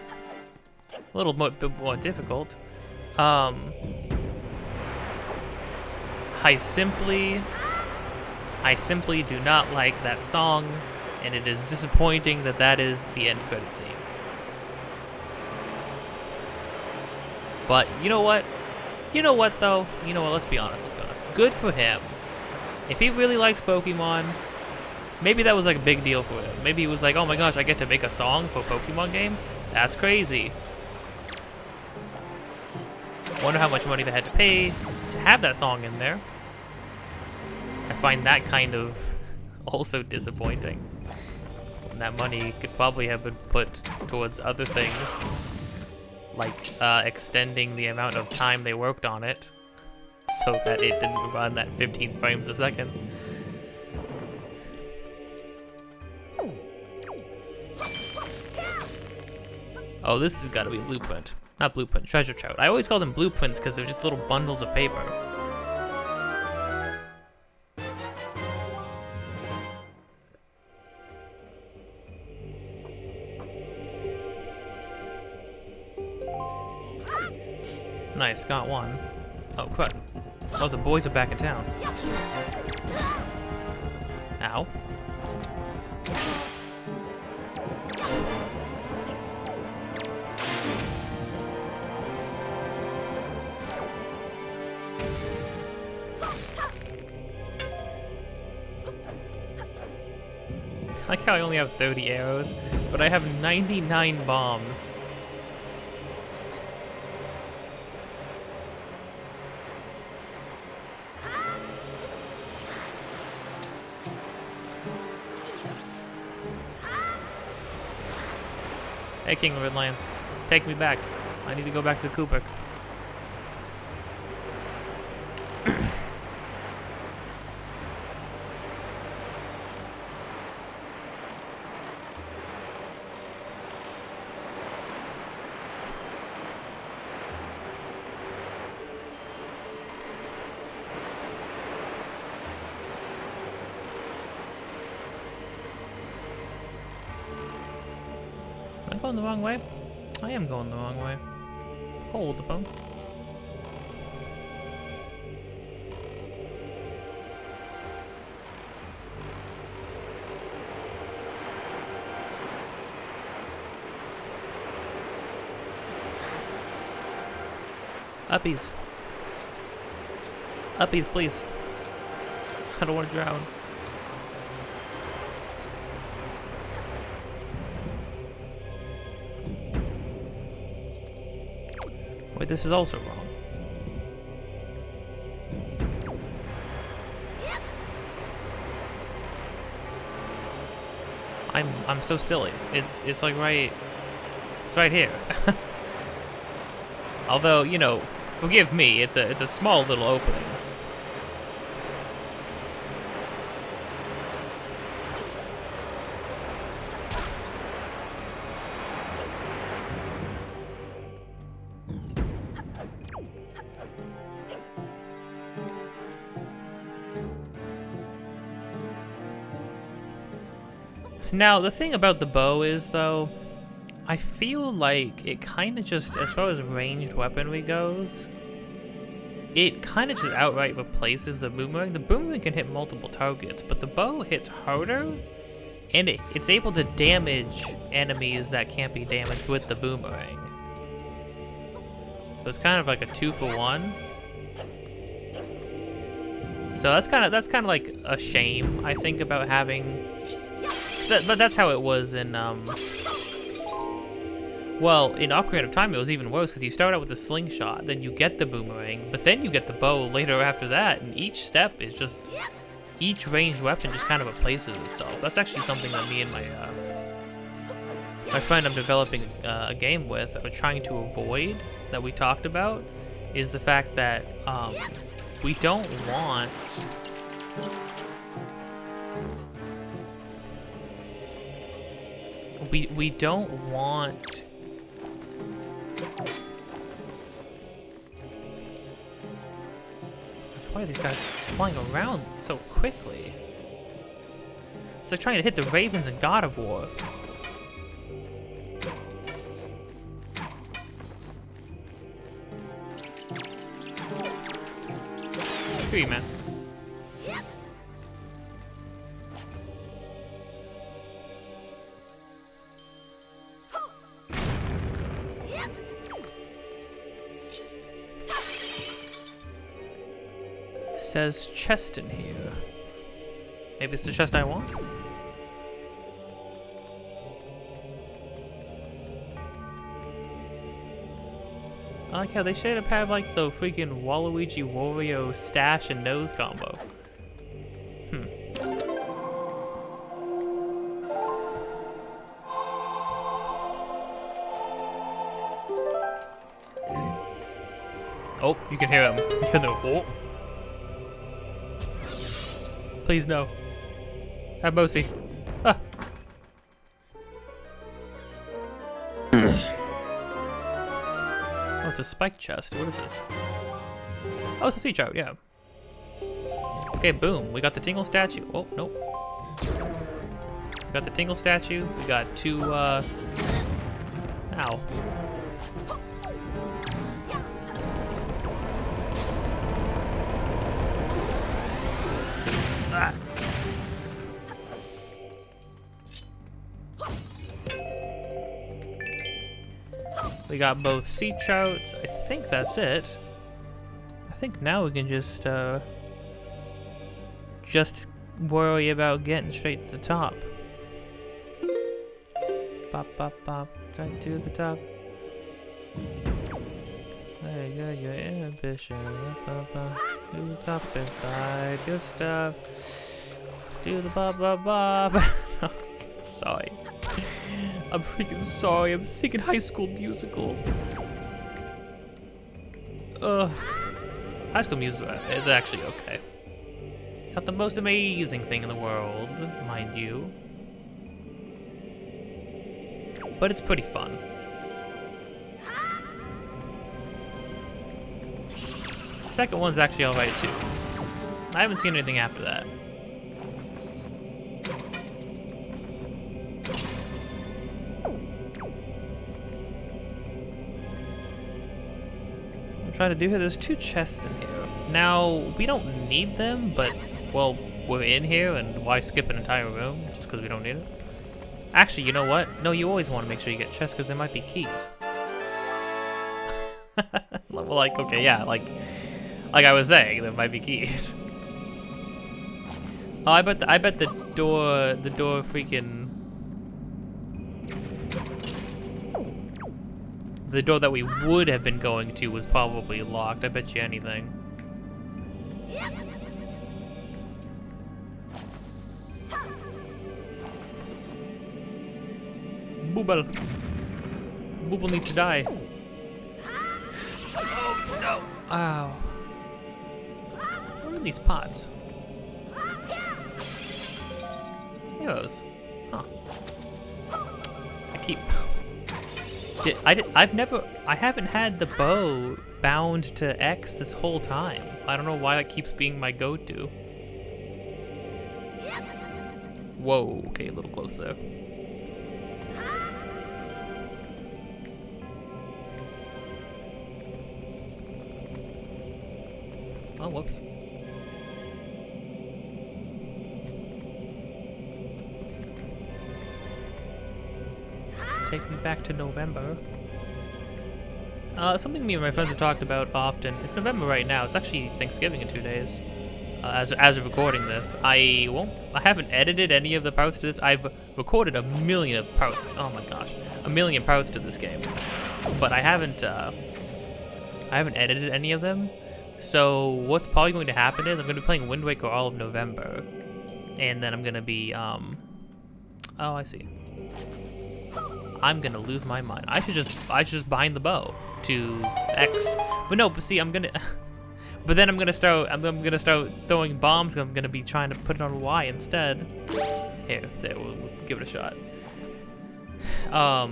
A little bit more difficult. I simply do not like that song, and it is disappointing that that is the end credit theme. But you know what? You know what though? You know what? Let's be honest. Good for him. If he really likes Pokemon, maybe that was like a big deal for him. Maybe he was like, oh my gosh, I get to make a song for a Pokemon game? That's crazy. Wonder how much money they had to pay to have that song in there. I find that kind of also disappointing. And that money could probably have been put towards other things, like extending the amount of time they worked on it so that it didn't run at 15 frames a second. Oh, this has got to be a blueprint. Not blueprint, treasure trout. I always call them blueprints because they're just little bundles of paper. Nice, got one. Oh, crud. Oh, the boys are back in town. Ow. I like how I only have 30 arrows, but I have 99 bombs. Hey, King of Redlands, take me back. I need to go back to the Cooper. Am I going the wrong way? I am going the wrong way. Hold the phone. Uppies. Uppies, please. I don't want to drown. Wait, this is also wrong. I'm so silly. It's like it's right here. Although, you know, forgive me, it's a small little opening. Now, the thing about the bow is, though, I feel like it kind of just, as far as ranged weaponry goes, it kind of just outright replaces the boomerang. The boomerang can hit multiple targets, but the bow hits harder, and it's able to damage enemies that can't be damaged with the boomerang. So it's kind of like a 2-for-1. So that's kind of like a shame, I think, about having. But that's how it was in well, in Ocarina of Time it was even worse because you start out with the slingshot, then you get the boomerang, but then you get the bow later after that, and each step is just each ranged weapon just kind of replaces itself. That's actually something that me and my friend I'm developing a game with are trying to avoid, that we talked about, is the fact that we don't want we don't want why are these guys flying around so quickly? It's like trying to hit the ravens in God of War. Screw you, man. Says chest in here. Maybe it's the chest I want? I like how they straight up have like the freaking Waluigi Wario stash and nose combo. Oh, you can hear him. You can hear oh. Please no. Have mercy. Ah. Oh, it's a spike chest. What is this? Oh, it's a sea trout, yeah. Okay, boom. We got the Tingle statue. Oh, nope. We got the Tingle statue. We got two, ow. Ah. We got both sea trouts. I think that's it. I think now we can just worry about getting straight to the top. Bop, bop, bop, right to the top. There you go, your inhibition. Bop, bop, to the top and fight your stuff. Do the bop, bop, bop. Sorry. I'm freaking sorry. I'm singing High School Musical. High School Musical is actually okay. It's not the most amazing thing in the world, mind you. But it's pretty fun. The second one's actually alright too. I haven't seen anything after that. Trying to do here. There's two chests in here. Now, we don't need them, but, well, we're in here, and why skip an entire room just because we don't need it? Actually, you know what? No, you always want to make sure you get chests because there might be keys. Well, like, okay, yeah, like I was saying, there might be keys. Oh, I bet the door freaking... The door that we would have been going to was probably locked. I bet you anything. Booble. Booble needs to die. Oh, no. Ow. What are these pots? Heroes. Huh. I haven't had the bow bound to X this whole time. I don't know why that keeps being my go-to. Whoa, okay, a little close there. Oh, whoops. Take me back to November. Something me and my friends have talked about often. It's November right now. It's actually Thanksgiving in 2 days. As of recording this, I haven't edited any of the parts to this. I've recorded a million parts. Oh my gosh, a million parts to this game, but I haven't edited any of them. So what's probably going to happen is I'm going to be playing Wind Waker all of November. And then I'm going to be, oh, I see. I'm going to lose my mind. I should just bind the bow to X. But no, but see, I'm going to... But then I'm gonna start throwing bombs. I'm gonna be trying to put it on Y instead. Here, there, we'll give it a shot. I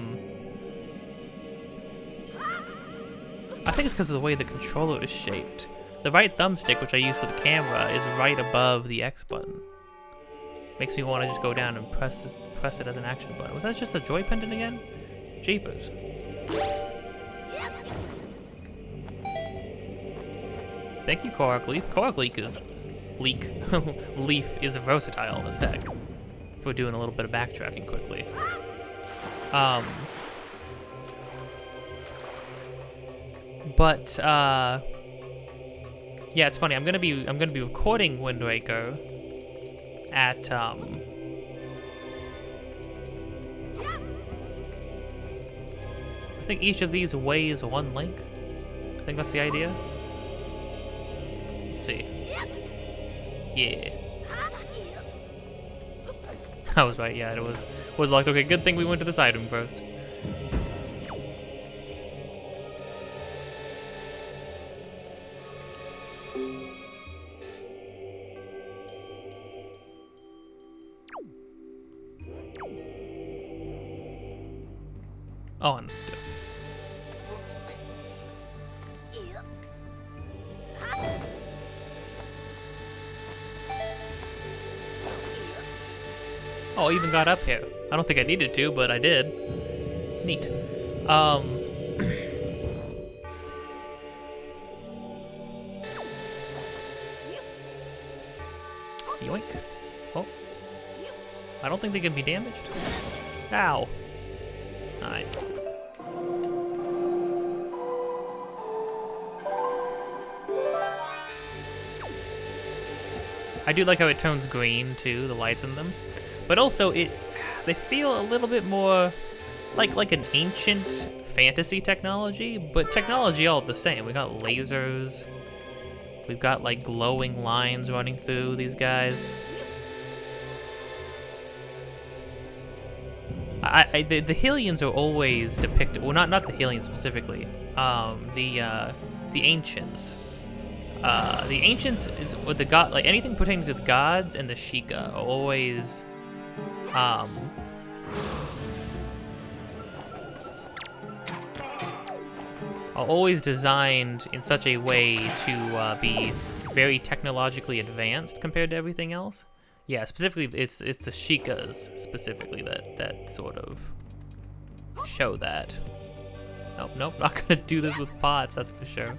think it's because of the way the controller is shaped. The right thumbstick, which I use for the camera, is right above the X button. Makes me want to just go down and press it as an action button. Was that just a joy pendant again? Jeepers. Thank you, Korok Leaf. Korok Leaf is versatile as heck. If we're doing a little bit of backtracking quickly. Yeah, it's funny. I'm gonna be recording Wind Waker at I think each of these weighs 1 link. I think that's the idea. Let's see. Yeah. I was right, yeah, it was locked. Okay, good thing we went to this item first. Oh, no. Oh, I even got up here. I don't think I needed to, but I did. Neat. Yoink. Oh. I don't think they can be damaged. Ow. Alright. I do like how it tones green too, the lights in them. But also they feel a little bit more like an ancient fantasy technology, but technology all the same. We got lasers. We've got like glowing lines running through these guys. The Hellions are always depicted. Well, not the Hellions specifically. The Ancients. The Ancients is with the god, like anything pertaining to the gods and the Sheikah are always, are always designed in such a way to be very technologically advanced compared to everything else. Yeah, specifically, it's the Sheikahs specifically that sort of show that. Nope, not gonna do this with pots, that's for sure.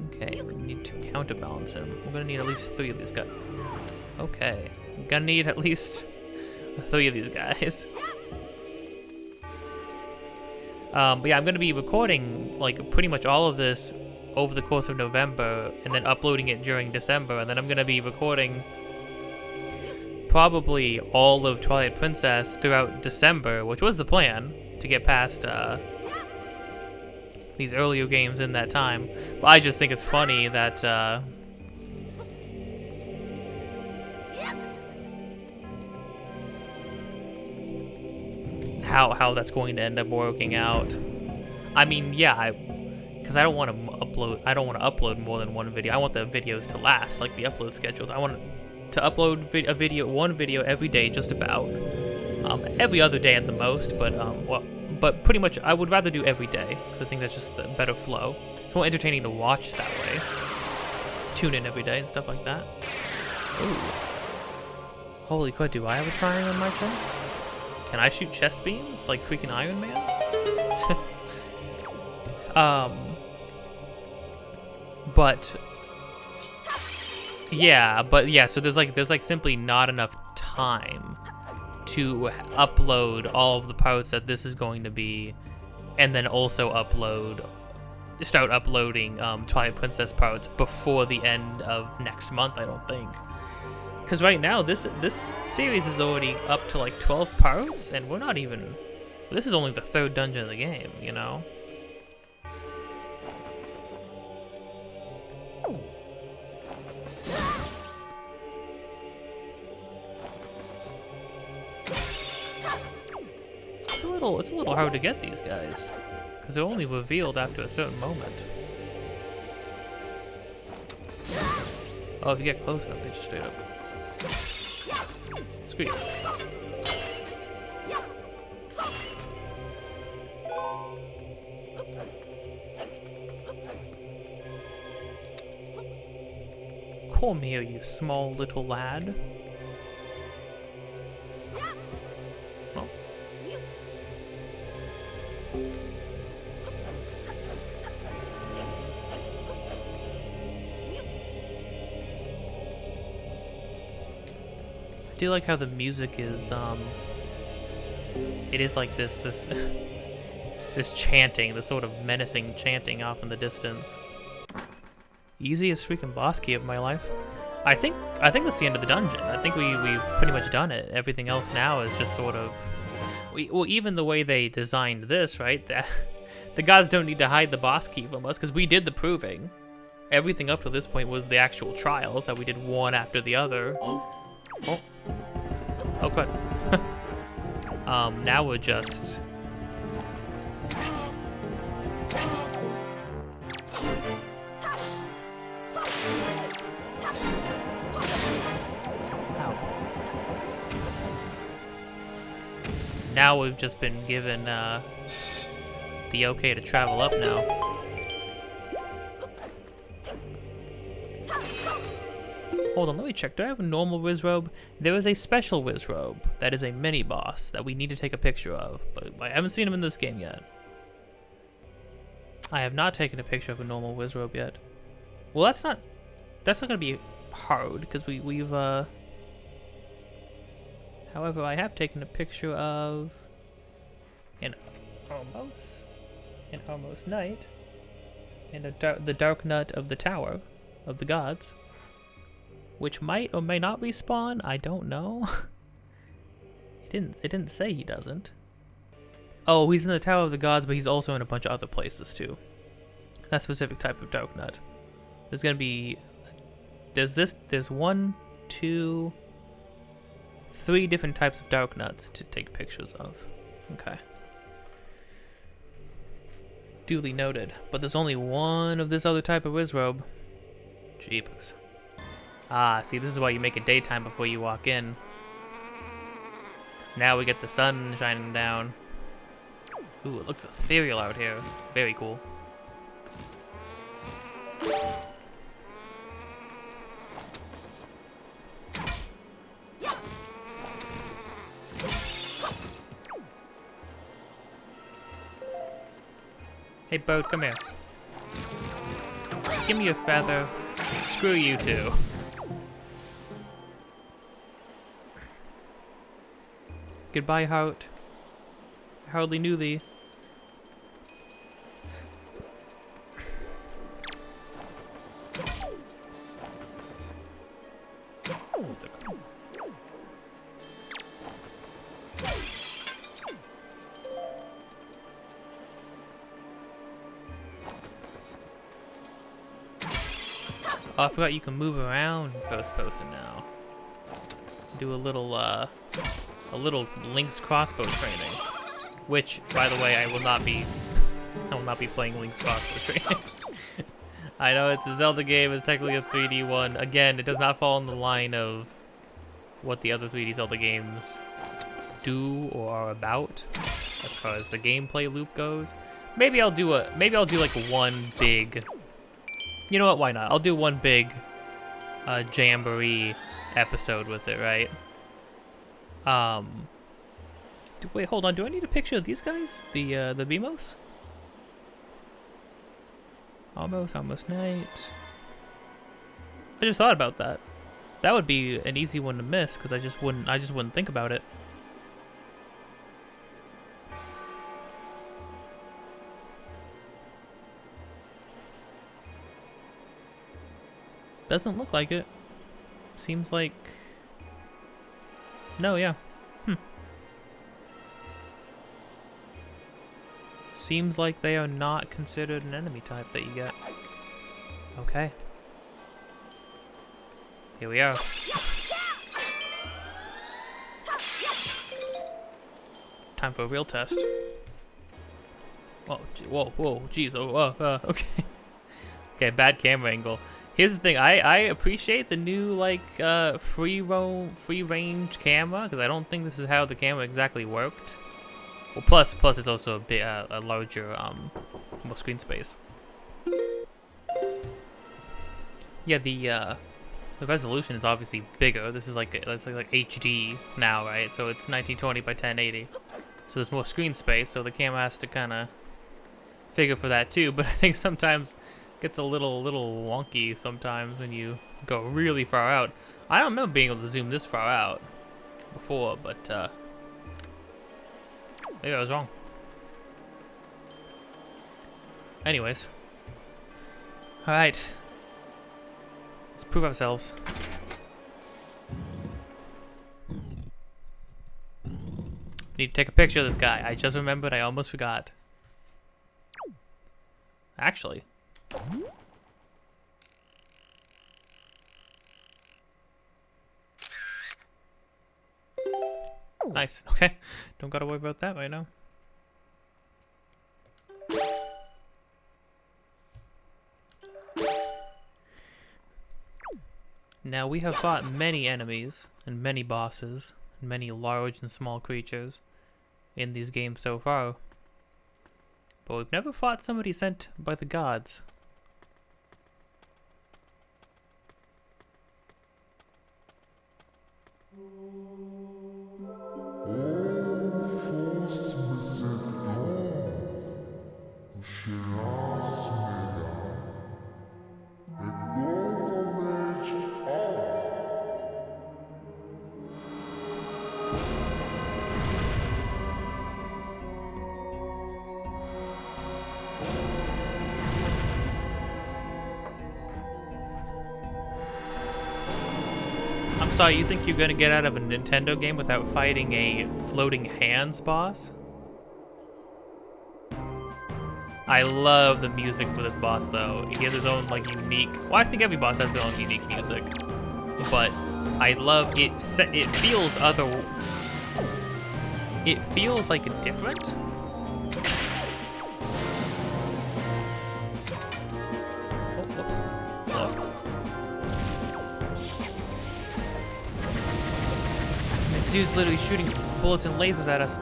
Okay, we need to counterbalance him. We're gonna need at least 3 of these guys. Okay, I'm gonna need at least 3 of these guys. But yeah, I'm gonna be recording like pretty much all of this over the course of November and then uploading it during December, and then I'm gonna be recording probably all of Twilight Princess throughout December, which was the plan to get past these earlier games in that time. But I just think it's funny that how that's going to end up working out. I mean, yeah, because I don't want to upload more than 1 video. I want the videos to last, like the upload schedule. I want to upload one video every day, just about. Every other day at the most, but pretty much I would rather do every day because I think that's just the better flow. It's more entertaining to watch that way. Tune in every day and stuff like that. Ooh. Holy crap! Do I have a triangle on my chest? Can I shoot chest beams like freaking Iron Man? But yeah, so there's like simply not enough time to upload all of the parts that this is going to be, and then also start uploading Twilight Princess parts before the end of next month, I don't think. Because right now, this series is already up to like 12 parts, and we're not even... This is only the 3rd dungeon of the game, you know? it's a little hard to get these guys, because they're only revealed after a certain moment. Oh, if you get close enough, they just straight up. Screw you. Come here, you small little lad. Oh. I do like how the music is, it is like this this chanting, this sort of menacing chanting off in the distance. Easiest freaking boss key of my life. I think that's the end of the dungeon. I think we've pretty much done it. Everything else now is just sort of, well, even the way they designed this, right? That the gods don't need to hide the boss key from us because we did the proving. Everything up to this point was the actual trials that we did one after the other. Oh good. Now we're just. Now we've just been given the okay to travel up now. Hold on, let me check. Do I have a normal Wizrobe? There is a special Wizrobe that is a mini boss that we need to take a picture of, but I haven't seen him in this game yet. I have not taken a picture of a normal Wizrobe yet. Well, that's not gonna be hard because we've however, I have taken a picture of an almost night and the dark nut of the tower of the gods, which might or may not respawn. I don't know. It didn't say he doesn't. Oh, he's in the tower of the gods, but he's also in a bunch of other places too. That specific type of dark nut. There's gonna be there's 1, 2, 3 different types of dark nuts to take pictures of. Okay. Duly noted. But there's only one of this other type of Wizrobe. Jeepers. Ah, see, this is why you make it daytime before you walk in. 'Cause now we get the sun shining down. Ooh, it looks ethereal out here. Very cool. Hey, Boat, come here. Give me a feather. Screw you too. Goodbye, Heart. I hardly knew thee. Oh, I forgot you can move around first person now. Do a little Link's crossbow training, which, by the way, I will not be playing Link's crossbow training. I know it's a Zelda game, it's technically a 3D one. Again, it does not fall in the line of what the other 3D Zelda games do or are about, as far as the gameplay loop goes. Maybe I'll do like one big. You know what? Why not? I'll do one big Jamboree episode with it, right? Wait, hold on. Do I need a picture of these guys? The Beamos? Almost night. I just thought about that. That would be an easy one to miss because I just wouldn't think about it. Doesn't look like it. Seems like... No, yeah. Seems like they are not considered an enemy type that you get. Okay. Here we are. Time for a real test. Whoa, jeez, okay. Okay, bad camera angle. Here's the thing, I appreciate the new, like, free range camera, because I don't think this is how the camera exactly worked. Well, plus it's also a bit, a larger, more screen space. Yeah, the resolution is obviously bigger. This is like, it's like HD now, right? So it's 1920 by 1080. So there's more screen space, so the camera has to kind of figure for that too. But I think sometimes it gets a little wonky sometimes when you go really far out. I don't remember being able to zoom this far out before, but maybe I was wrong. Anyways. Alright. Let's prove ourselves. Need to take a picture of this guy. I just remembered, I almost forgot. Actually. Nice, okay. Don't gotta worry about that right now. Now, we have fought many enemies, and many bosses, and many large and small creatures in these games so far. But we've never fought somebody sent by the gods. I'm sorry, you think you're gonna get out of a Nintendo game without fighting a floating hands boss? I love the music for this boss though. He has his own like unique, well, I think every boss has their own unique music. But I love it. It feels it feels like different. Oh, whoops. Hello. The dude's literally shooting bullets and lasers at us.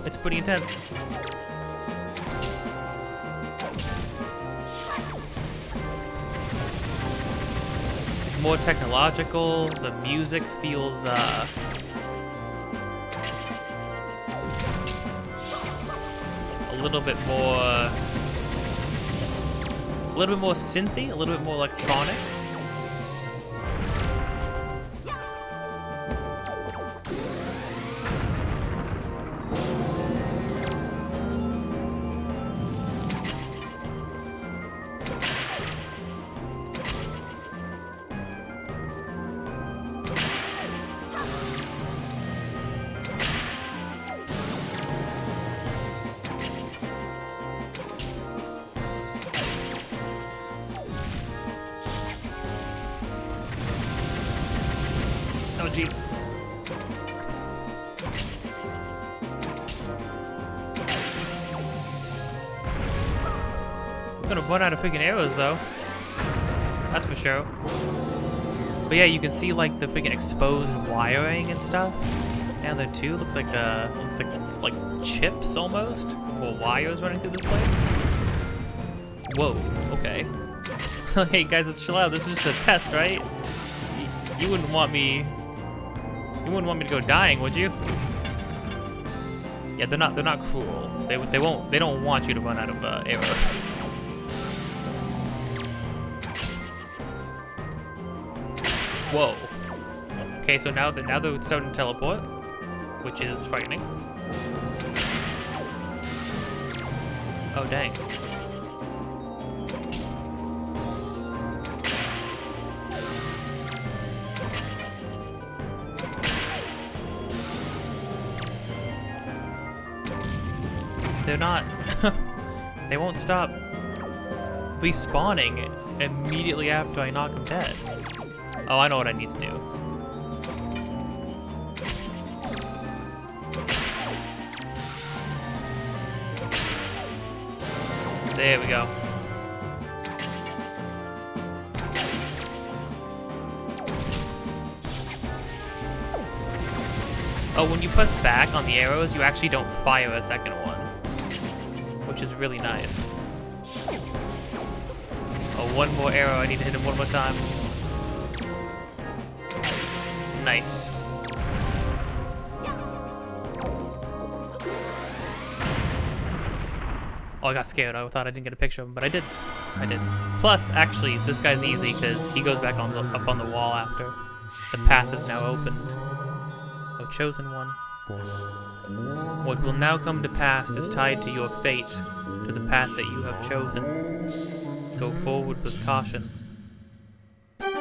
It's pretty intense. It's more technological. The music feels a little bit more synthy, a little bit more electronic. Oh, jeez. I'm gonna run out of freaking arrows, though. That's for sure. But yeah, you can see like the freaking exposed wiring and stuff down there too. Looks like chips almost, or wires running through this place. Whoa. Okay. Hey guys, let's chill out. This is just a test, right? You wouldn't want me. You wouldn't want me to go dying, would you? Yeah, they're not cruel. They don't want you to run out of arrows. Whoa. Okay, so now they're starting to teleport, which is frightening. Oh dang. They're not. They won't stop respawning immediately after I knock them dead. Oh, I know what I need to do. There we go. Oh, when you press back on the arrows, you actually don't fire a second one, which is really nice. Oh, one more arrow. I need to hit him one more time. Nice. Oh, I got scared. I thought I didn't get a picture of him, but I did. I did. Plus, actually, this guy's easy because he goes back on up on the wall after. The path is now open. Oh, chosen one. What will now come to pass is tied to your fate, to the path that you have chosen. Go forward with caution. What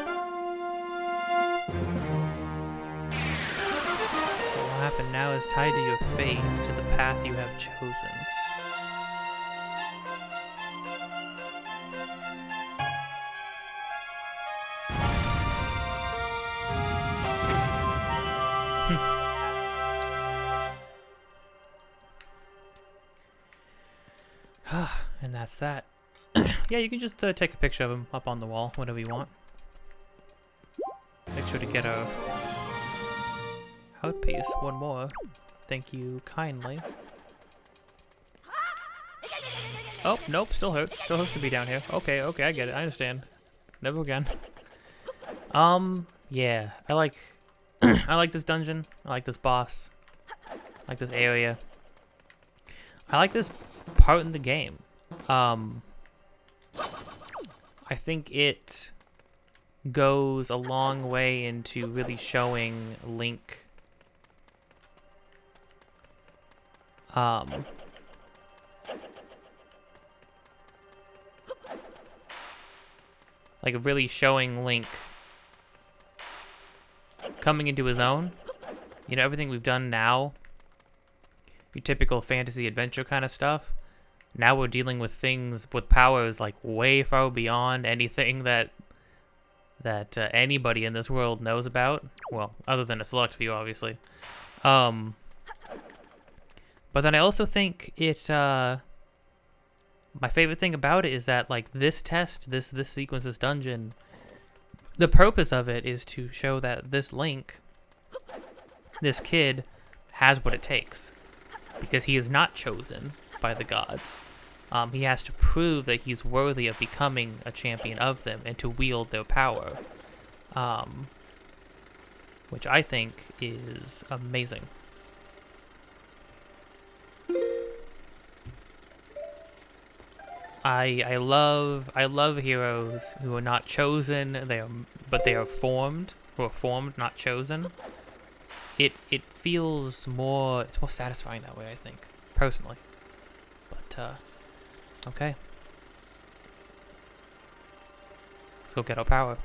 will happen now is tied to your fate, to the path you have chosen. And that's that. Yeah, you can just take a picture of him up on the wall, whatever you want. Make sure to get a heart piece. One more. Thank you kindly. Oh, nope, still hurts. Still hurts to be down here. Okay, okay, I get it. I understand. Never again. Yeah, I like I like this dungeon. I like this boss. I like this area. I like this part in the game. I think it goes a long way into really showing Link like really showing Link coming into his own. You know, everything we've done now, your typical fantasy adventure kind of stuff. Now we're dealing with things with powers like way far beyond anything that anybody in this world knows about. Well, other than a select few, obviously. But then I also think it. My favorite thing about it is that like this test, this sequence, this dungeon. The purpose of it is to show that this Link, this kid, has what it takes, because he is not chosen by the gods. He has to prove that he's worthy of becoming a champion of them and to wield their power, which I think is amazing. I love heroes who are not chosen. But they are formed, or formed, not chosen. It feels more. It's more satisfying that way, I think, personally. But okay. Let's go get our power.